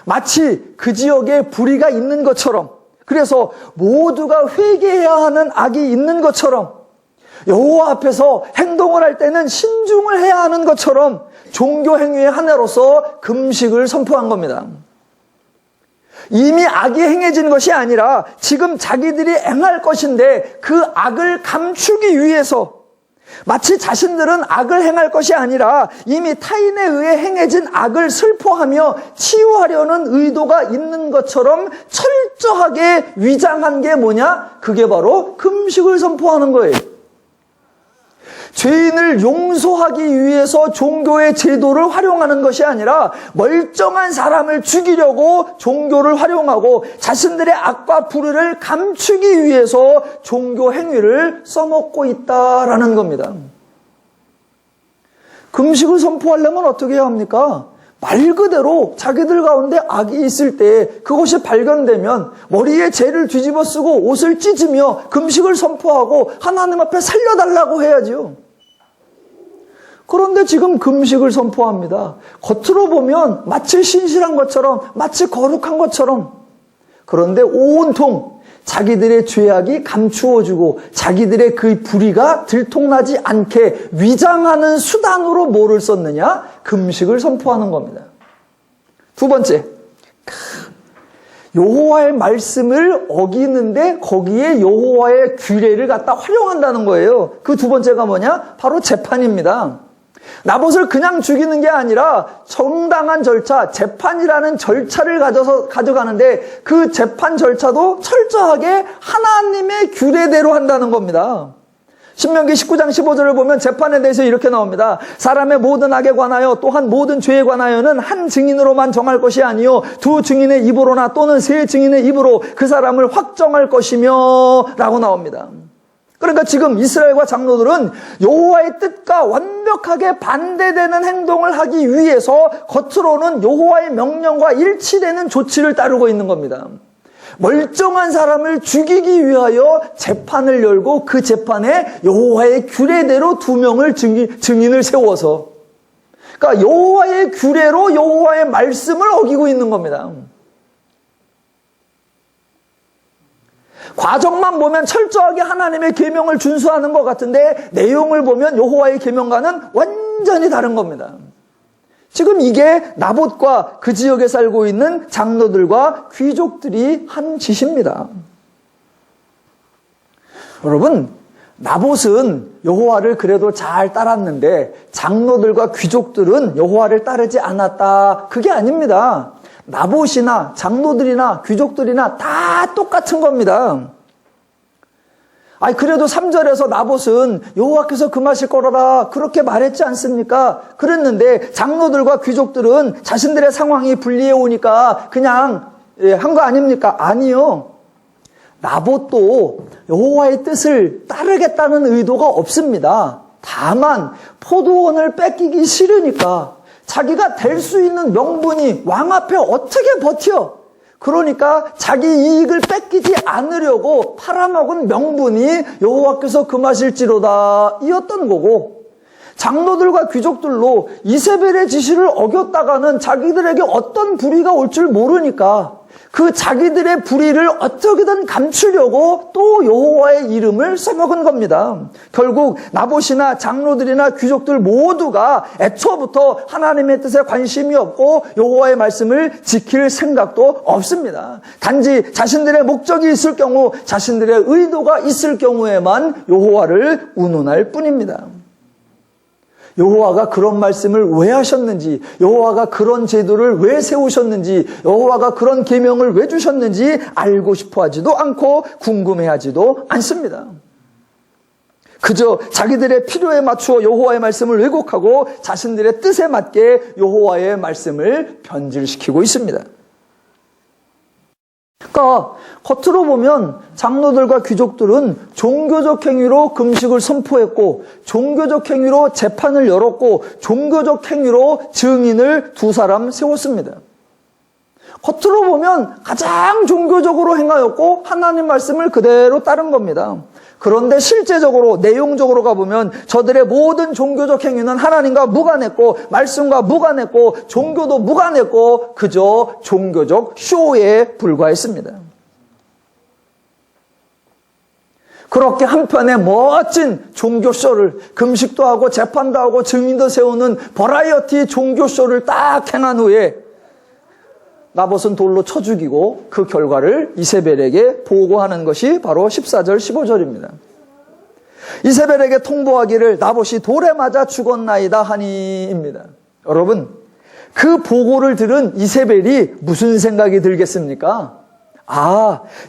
마치 그 지역에 불의가 있는 것처럼, 그래서 모두가 회개해야 하는 악이 있는 것처럼, 여호와 앞에서 행동을 할 때는 신중을 해야 하는 것처럼 종교 행위의 하나로서 금식을 선포한 겁니다. 이미 악이 행해진 것이 아니라 지금 자기들이 행할 것인데 그 악을 감추기 위해서 마치 자신들은 악을 행할 것이 아니라 이미 타인에 의해 행해진 악을 슬퍼하며 치유하려는 의도가 있는 것처럼 철저하게 위장한 게 뭐냐? 그게 바로 금식을 선포하는 거예요. 죄인을 용서하기 위해서 종교의 제도를 활용하는 것이 아니라 멀쩡한 사람을 죽이려고 종교를 활용하고 자신들의 악과 불의를 감추기 위해서 종교 행위를 써먹고 있다라는 겁니다. 금식을 선포하려면 어떻게 해야 합니까? 말 그대로 자기들 가운데 악이 있을 때 그것이 발견되면 머리에 재를 뒤집어 쓰고 옷을 찢으며 금식을 선포하고 하나님 앞에 살려달라고 해야지요. 그런데 지금 금식을 선포합니다. 겉으로 보면 마치 신실한 것처럼, 마치 거룩한 것처럼. 그런데 온통 자기들의 죄악이 감추어지고 자기들의 그 불의가 들통나지 않게 위장하는 수단으로 뭐를 썼느냐? 금식을 선포하는 겁니다. 두 번째, 여호와의 말씀을 어기는데 거기에 여호와의 규례를 갖다 활용한다는 거예요. 그 두 번째가 뭐냐? 바로 재판입니다. 나봇을 그냥 죽이는 게 아니라 정당한 절차, 재판이라는 절차를 가져가는데 그 재판 절차도 철저하게 하나님의 규례대로 한다는 겁니다. 신명기 19장 15절을 보면 재판에 대해서 이렇게 나옵니다. 사람의 모든 악에 관하여 또한 모든 죄에 관하여는 한 증인으로만 정할 것이 아니요 두 증인의 입으로나 또는 세 증인의 입으로 그 사람을 확정할 것이며 라고 나옵니다. 그러니까 지금 이스라엘과 장로들은 여호와의 뜻과 완벽하게 반대되는 행동을 하기 위해서 겉으로는 여호와의 명령과 일치되는 조치를 따르고 있는 겁니다. 멀쩡한 사람을 죽이기 위하여 재판을 열고 그 재판에 여호와의 규례대로 2명을 증인을 세워서, 그러니까 여호와의 규례로 여호와의 말씀을 어기고 있는 겁니다. 과정만 보면 철저하게 하나님의 계명을 준수하는 것 같은데 내용을 보면 여호와의 계명과는 완전히 다른 겁니다. 지금 이게 나봇과 그 지역에 살고 있는 장로들과 귀족들이 한 짓입니다. 여러분, 나봇은 여호와를 그래도 잘 따랐는데 장로들과 귀족들은 여호와를 따르지 않았다. 그게 아닙니다. 나봇이나 장로들이나 귀족들이나 다 똑같은 겁니다. 그래도 3절에서 나봇은 여호와께서 금하실 거라라 그렇게 말했지 않습니까? 그랬는데 장로들과 귀족들은 자신들의 상황이 불리해 오니까 그냥 한 거 아닙니까? 아니요. 나봇도 여호와의 뜻을 따르겠다는 의도가 없습니다. 다만 포도원을 뺏기기 싫으니까 자기가 될 수 있는 명분이 왕 앞에 어떻게 버텨? 그러니까 자기 이익을 뺏기지 않으려고 팔아먹은 명분이 여호와께서 금하실지로다 이었던 거고, 장로들과 귀족들로 이세벨의 지시를 어겼다가는 자기들에게 어떤 불의가 올 줄 모르니까 그 자기들의 불의를 어떻게든 감추려고 또 여호와의 이름을 써먹은 겁니다. 결국 나봇이나 장로들이나 귀족들 모두가 애초부터 하나님의 뜻에 관심이 없고 여호와의 말씀을 지킬 생각도 없습니다. 단지 자신들의 목적이 있을 경우, 자신들의 의도가 있을 경우에만 여호와를 운운할 뿐입니다. 여호와가 그런 말씀을 왜 하셨는지, 여호와가 그런 제도를 왜 세우셨는지, 여호와가 그런 계명을 왜 주셨는지 알고 싶어 하지도 않고 궁금해하지도 않습니다. 그저 자기들의 필요에 맞추어 여호와의 말씀을 왜곡하고 자신들의 뜻에 맞게 여호와의 말씀을 변질시키고 있습니다. 그러니까 겉으로 보면 장로들과 귀족들은 종교적 행위로 금식을 선포했고, 종교적 행위로 재판을 열었고, 종교적 행위로 증인을 2사람 세웠습니다. 겉으로 보면 가장 종교적으로 행하였고 하나님 말씀을 그대로 따른 겁니다. 그런데 실제적으로 내용적으로 가보면 저들의 모든 종교적 행위는 하나님과 무관했고 말씀과 무관했고 종교도 무관했고 그저 종교적 쇼에 불과했습니다. 그렇게 한편의 멋진 종교쇼를, 금식도 하고 재판도 하고 증인도 세우는 버라이어티 종교쇼를 딱 행한 후에 나봇은 돌로 쳐 죽이고 그 결과를 이세벨에게 보고하는 것이 바로 14절 15절입니다. 이세벨에게 통보하기를 나봇이 돌에 맞아 죽었나이다 하니입니다. 여러분, 그 보고를 들은 이세벨이 무슨 생각이 들겠습니까?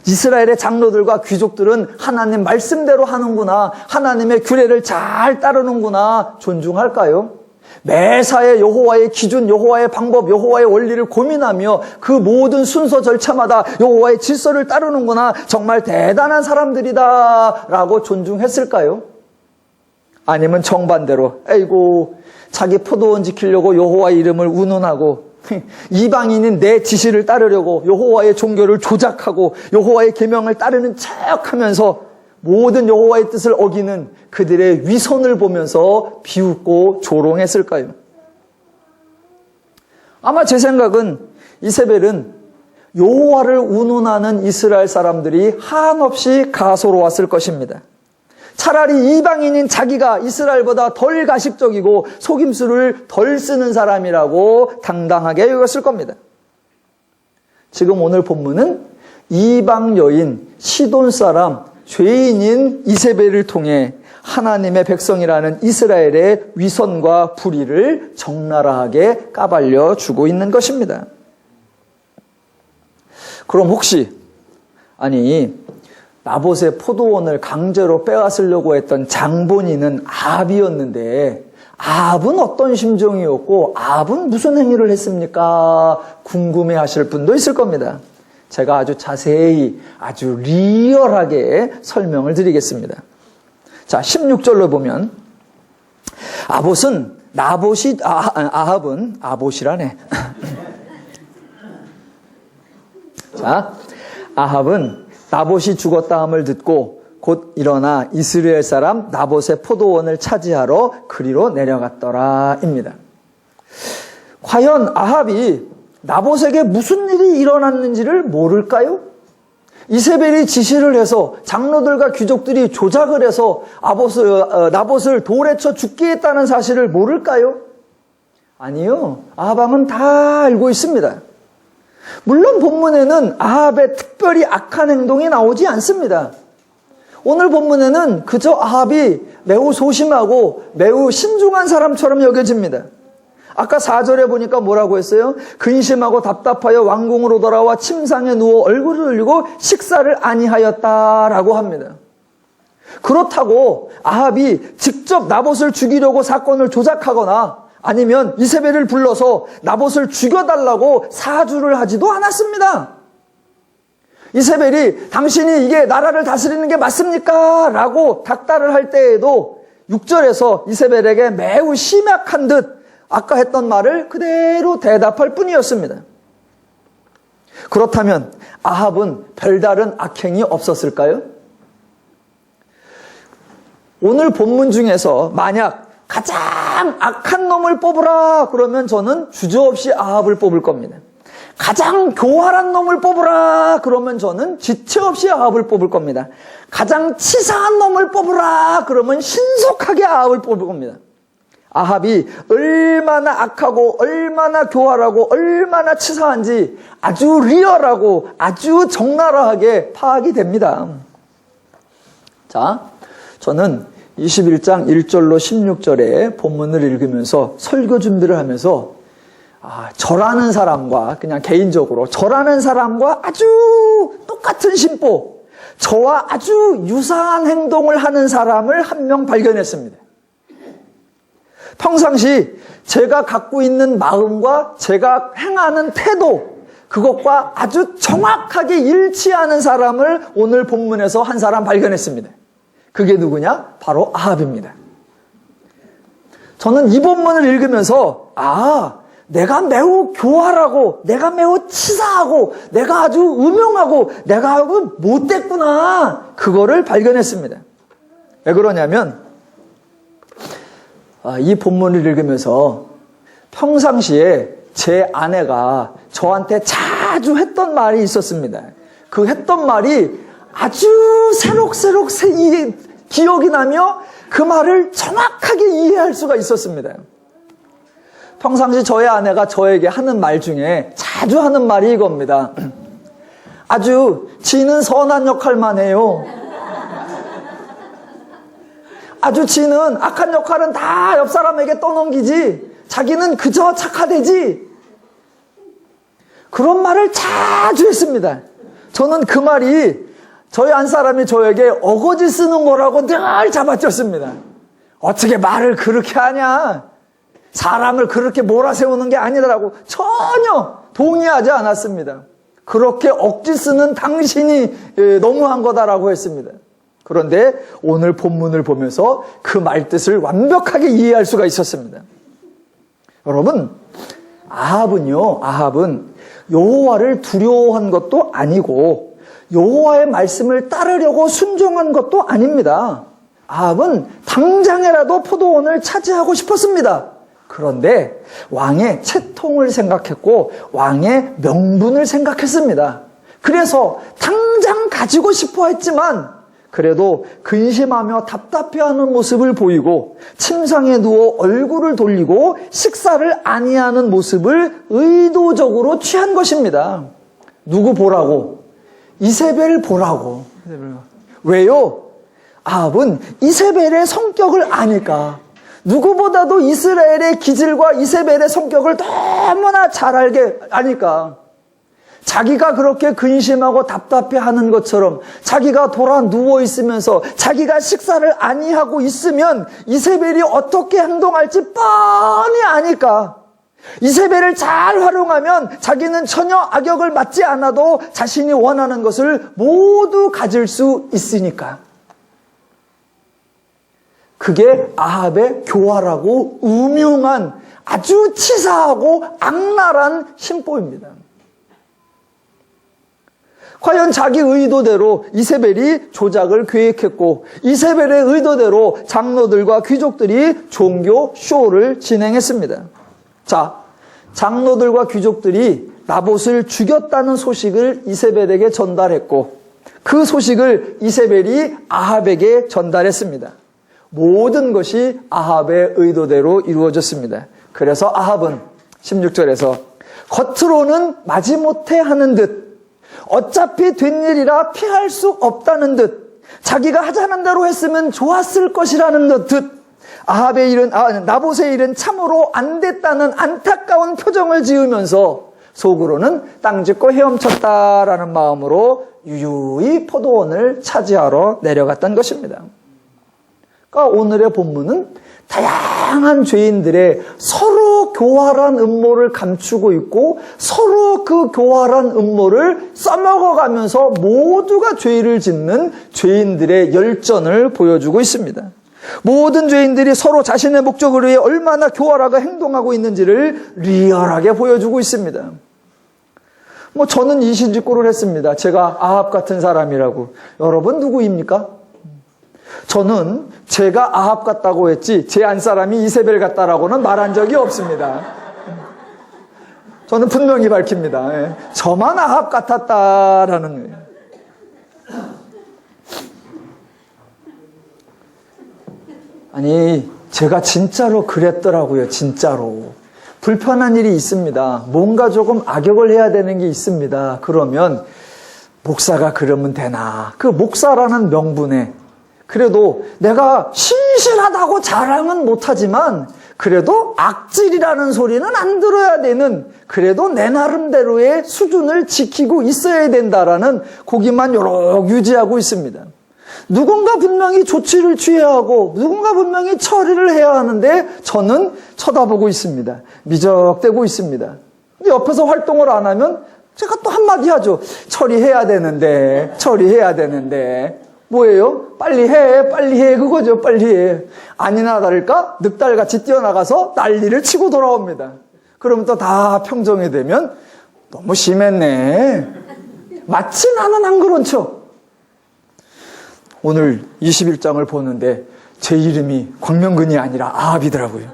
이스라엘의 장로들과 귀족들은 하나님 말씀대로 하는구나, 하나님의 규례를 잘 따르는구나 존중할까요? 매사에 여호와의 기준, 여호와의 방법, 여호와의 원리를 고민하며 그 모든 순서 절차마다 여호와의 질서를 따르는구나, 정말 대단한 사람들이다 라고 존중했을까요? 아니면 정반대로 아이고 자기 포도원 지키려고 여호와의 이름을 운운하고 이방인인 내 지시를 따르려고 여호와의 종교를 조작하고 여호와의 계명을 따르는 척하면서 모든 여호와의 뜻을 어기는 그들의 위선을 보면서 비웃고 조롱했을까요? 아마 제 생각은 이세벨은 여호와를 운운하는 이스라엘 사람들이 한없이 가소로웠을 것입니다. 차라리 이방인인 자기가 이스라엘보다 덜 가식적이고 속임수를 덜 쓰는 사람이라고 당당하게 여겼을 겁니다. 지금 오늘 본문은 이방 여인 시돈 사람 죄인인 이세벨을 통해 하나님의 백성이라는 이스라엘의 위선과 불의를 적나라하게 까발려 주고 있는 것입니다. 그럼 혹시 나봇의 포도원을 강제로 빼앗으려고 했던 장본인은 아합이었는데 아합은 어떤 심정이었고 아합은 무슨 행위를 했습니까? 궁금해하실 분도 있을 겁니다. 제가 아주 자세히 아주 리얼하게 설명을 드리겠습니다. 자, 16절로 보면 아합은 나봇이 죽었다함을 듣고 곧 일어나 이스라엘 사람 나봇의 포도원을 차지하러 그리로 내려갔더라입니다. 과연 아합이 나봇에게 무슨 일이 일어났는지를 모를까요? 이세벨이 지시를 해서 장로들과 귀족들이 조작을 해서 나봇을 돌에 쳐 죽게 했다는 사실을 모를까요? 아니요. 아합 왕은 다 알고 있습니다. 물론 본문에는 아합의 특별히 악한 행동이 나오지 않습니다. 오늘 본문에는 그저 아합이 매우 소심하고 매우 신중한 사람처럼 여겨집니다. 아까 4절에 보니까 뭐라고 했어요? 근심하고 답답하여 왕궁으로 돌아와 침상에 누워 얼굴을 흘리고 식사를 아니하였다라고 합니다. 그렇다고 아합이 직접 나봇을 죽이려고 사건을 조작하거나 아니면 이세벨을 불러서 나봇을 죽여달라고 사주를 하지도 않았습니다. 이세벨이 당신이 이게 나라를 다스리는 게 맞습니까? 라고 닥달을 할 때에도 6절에서 이세벨에게 매우 심약한 듯 아까 했던 말을 그대로 대답할 뿐이었습니다. 그렇다면 아합은 별다른 악행이 없었을까요? 오늘 본문 중에서 만약 가장 악한 놈을 뽑으라 그러면 저는 주저없이 아합을 뽑을 겁니다. 가장 교활한 놈을 뽑으라 그러면 저는 지체없이 아합을 뽑을 겁니다. 가장 치사한 놈을 뽑으라 그러면 신속하게 아합을 뽑을 겁니다. 아합이 얼마나 악하고 얼마나 교활하고 얼마나 치사한지 아주 리얼하고 아주 적나라하게 파악이 됩니다. 자, 저는 21장 1절로 16절의 본문을 읽으면서 설교 준비를 하면서 저라는 사람과 그냥 개인적으로 저라는 사람과 아주 똑같은 심보, 저와 아주 유사한 행동을 하는 사람을 한 명 발견했습니다. 평상시 제가 갖고 있는 마음과 제가 행하는 태도, 그것과 아주 정확하게 일치하는 사람을 오늘 본문에서 한 사람 발견했습니다. 그게 누구냐? 바로 아합입니다. 저는 이 본문을 읽으면서 내가 매우 교활하고 내가 매우 치사하고 내가 아주 음흉하고 내가 아주 못됐구나, 그거를 발견했습니다. 왜 그러냐면 이 본문을 읽으면서 평상시에 제 아내가 저한테 자주 했던 말이 있었습니다. 그 했던 말이 아주 새록새록 기억이 나며 그 말을 정확하게 이해할 수가 있었습니다. 평상시 저의 아내가 저에게 하는 말 중에 자주 하는 말이 이겁니다. 아주 지는 선한 역할만 해요. 아주 지는 악한 역할은 다 옆 사람에게 떠넘기지 자기는 그저 착하대지. 그런 말을 자주 했습니다. 저는 그 말이 저희 한 사람이 저에게 어거지 쓰는 거라고 늘 잡아쳤습니다. 어떻게 말을 그렇게 하냐? 사람을 그렇게 몰아세우는 게 아니더라고. 전혀 동의하지 않았습니다. 그렇게 억지 쓰는 당신이 너무한 거다라고 했습니다. 그런데 오늘 본문을 보면서 그 말뜻을 완벽하게 이해할 수가 있었습니다. 여러분, 아합은 여호와를 두려워한 것도 아니고 여호와의 말씀을 따르려고 순종한 것도 아닙니다. 아합은 당장이라도 포도원을 차지하고 싶었습니다. 그런데 왕의 채통을 생각했고 왕의 명분을 생각했습니다. 그래서 당장 가지고 싶어 했지만 그래도 근심하며 답답해하는 모습을 보이고 침상에 누워 얼굴을 돌리고 식사를 아니하는 모습을 의도적으로 취한 것입니다. 누구 보라고? 이세벨 보라고. 왜요? 아합은 이세벨의 성격을 아니까. 누구보다도 이스라엘의 기질과 이세벨의 성격을 너무나 잘 아니까. 자기가 그렇게 근심하고 답답해하는 것처럼 자기가 돌아 누워 있으면서 자기가 식사를 아니하고 있으면 이세벨이 어떻게 행동할지 뻔히 아니까 이세벨을 잘 활용하면 자기는 전혀 악역을 맡지 않아도 자신이 원하는 것을 모두 가질 수 있으니까. 그게 아합의 교활하고 음흉한 아주 치사하고 악랄한 심보입니다. 과연 자기 의도대로 이세벨이 조작을 계획했고 이세벨의 의도대로 장로들과 귀족들이 종교 쇼를 진행했습니다. 자, 장로들과 귀족들이 나봇을 죽였다는 소식을 이세벨에게 전달했고 그 소식을 이세벨이 아합에게 전달했습니다. 모든 것이 아합의 의도대로 이루어졌습니다. 그래서 아합은 16절에서 겉으로는 마지못해 하는 듯 어차피 된 일이라 피할 수 없다는 듯 자기가 하자는 대로 했으면 좋았을 것이라는 듯 나봇의 일은 참으로 안 됐다는 안타까운 표정을 지으면서 속으로는 땅 짚고 헤엄쳤다라는 마음으로 유유히 포도원을 차지하러 내려갔던 것입니다. 그러니까 오늘의 본문은 다양한 죄인들의 서로 교활한 음모를 감추고 있고 서로 그 교활한 음모를 써먹어가면서 모두가 죄를 짓는 죄인들의 열전을 보여주고 있습니다. 모든 죄인들이 서로 자신의 목적을 위해 얼마나 교활하게 행동하고 있는지를 리얼하게 보여주고 있습니다. 저는 이신직고를 했습니다. 제가 아합 같은 사람이라고. 여러분 누구입니까? 저는 제가 아합 같다고 했지 제 안사람이 이세벨 같다라고는 말한 적이 없습니다. 저는 분명히 밝힙니다. 저만 아합 같았다라는 거예요. 아니 제가 진짜로 그랬더라고요. 진짜로. 불편한 일이 있습니다. 뭔가 조금 악역을 해야 되는 게 있습니다. 그러면 목사가 그러면 되나. 그 목사라는 명분에 그래도 내가 신실하다고 자랑은 못하지만 그래도 악질이라는 소리는 안 들어야 되는 그래도 내 나름대로의 수준을 지키고 있어야 된다라는 고기만 요렇게 유지하고 있습니다. 누군가 분명히 조치를 취해야 하고 누군가 분명히 처리를 해야 하는데 저는 쳐다보고 있습니다. 미적대고 있습니다. 근데 옆에서 활동을 안 하면 제가 또 한마디 하죠. 처리해야 되는데 뭐예요? 빨리 해 그거죠. 빨리 해. 아니나 다를까 늑달같이 뛰어나가서 난리를 치고 돌아옵니다. 그러면 또 다 평정이 되면 너무 심했네. 마치 나는 안 그런 척. 오늘 21장을 보는데 제 이름이 광명근이 아니라 아합이더라고요.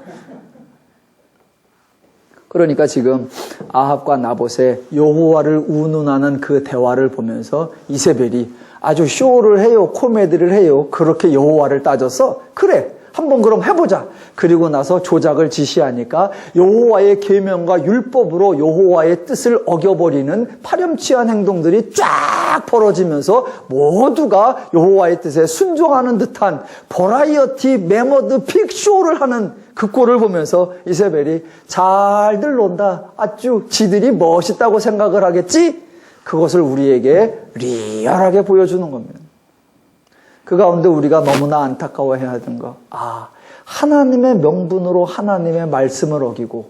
그러니까 지금 아합과 나봇의 여호와를 운운하는 그 대화를 보면서 이세벨이 아주 쇼를 해요. 코미디를 해요. 그렇게 여호와를 따져서 그래 한번 그럼 해보자. 그리고 나서 조작을 지시하니까 여호와의 계명과 율법으로 여호와의 뜻을 어겨버리는 파렴치한 행동들이 쫙 벌어지면서 모두가 여호와의 뜻에 순종하는 듯한 버라이어티 메머드 픽쇼를 하는 그 꼴을 보면서 이세벨이 잘들 논다. 아주 지들이 멋있다고 생각을 하겠지? 그것을 우리에게 리얼하게 보여주는 겁니다. 그 가운데 우리가 너무나 안타까워해야 하는 거. 하나님의 명분으로 하나님의 말씀을 어기고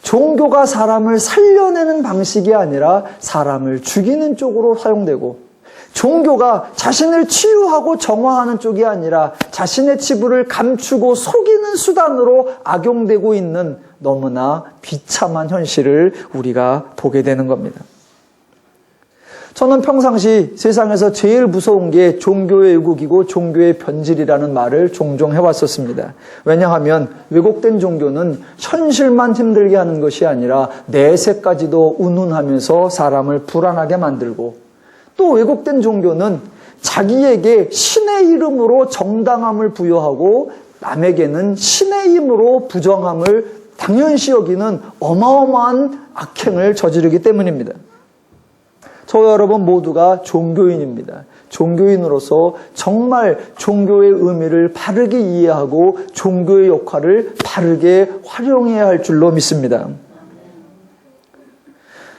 종교가 사람을 살려내는 방식이 아니라 사람을 죽이는 쪽으로 사용되고 종교가 자신을 치유하고 정화하는 쪽이 아니라 자신의 치부를 감추고 속이는 수단으로 악용되고 있는 너무나 비참한 현실을 우리가 보게 되는 겁니다. 저는 평상시 세상에서 제일 무서운 게 종교의 왜곡이고 종교의 변질이라는 말을 종종 해왔었습니다. 왜냐하면 왜곡된 종교는 현실만 힘들게 하는 것이 아니라 내세까지도 운운하면서 사람을 불안하게 만들고 또 왜곡된 종교는 자기에게 신의 이름으로 정당함을 부여하고 남에게는 신의 힘으로 부정함을 당연시 여기는 어마어마한 악행을 저지르기 때문입니다. 저와 여러분 모두가 종교인입니다. 종교인으로서 정말 종교의 의미를 바르게 이해하고 종교의 역할을 바르게 활용해야 할 줄로 믿습니다.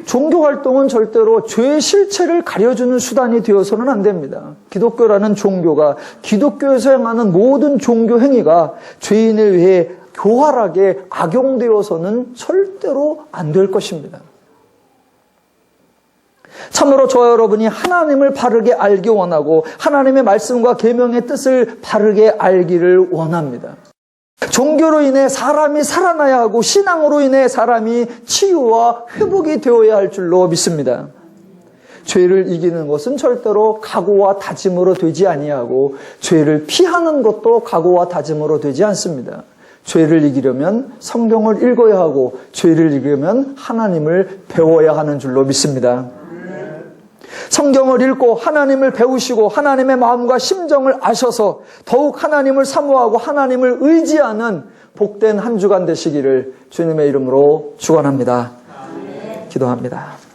종교 활동은 절대로 죄의 실체를 가려주는 수단이 되어서는 안 됩니다. 기독교라는 종교가, 기독교에서 행하는 모든 종교 행위가 죄인에 의해 교활하게 악용되어서는 절대로 안 될 것입니다. 참으로 저와 여러분이 하나님을 바르게 알기 원하고 하나님의 말씀과 계명의 뜻을 바르게 알기를 원합니다. 종교로 인해 사람이 살아나야 하고 신앙으로 인해 사람이 치유와 회복이 되어야 할 줄로 믿습니다. 죄를 이기는 것은 절대로 각오와 다짐으로 되지 아니하고 죄를 피하는 것도 각오와 다짐으로 되지 않습니다. 죄를 이기려면 성경을 읽어야 하고 죄를 이기려면 하나님을 배워야 하는 줄로 믿습니다. 성경을 읽고 하나님을 배우시고 하나님의 마음과 심정을 아셔서 더욱 하나님을 사모하고 하나님을 의지하는 복된 한 주간 되시기를 주님의 이름으로 축원합니다. 기도합니다.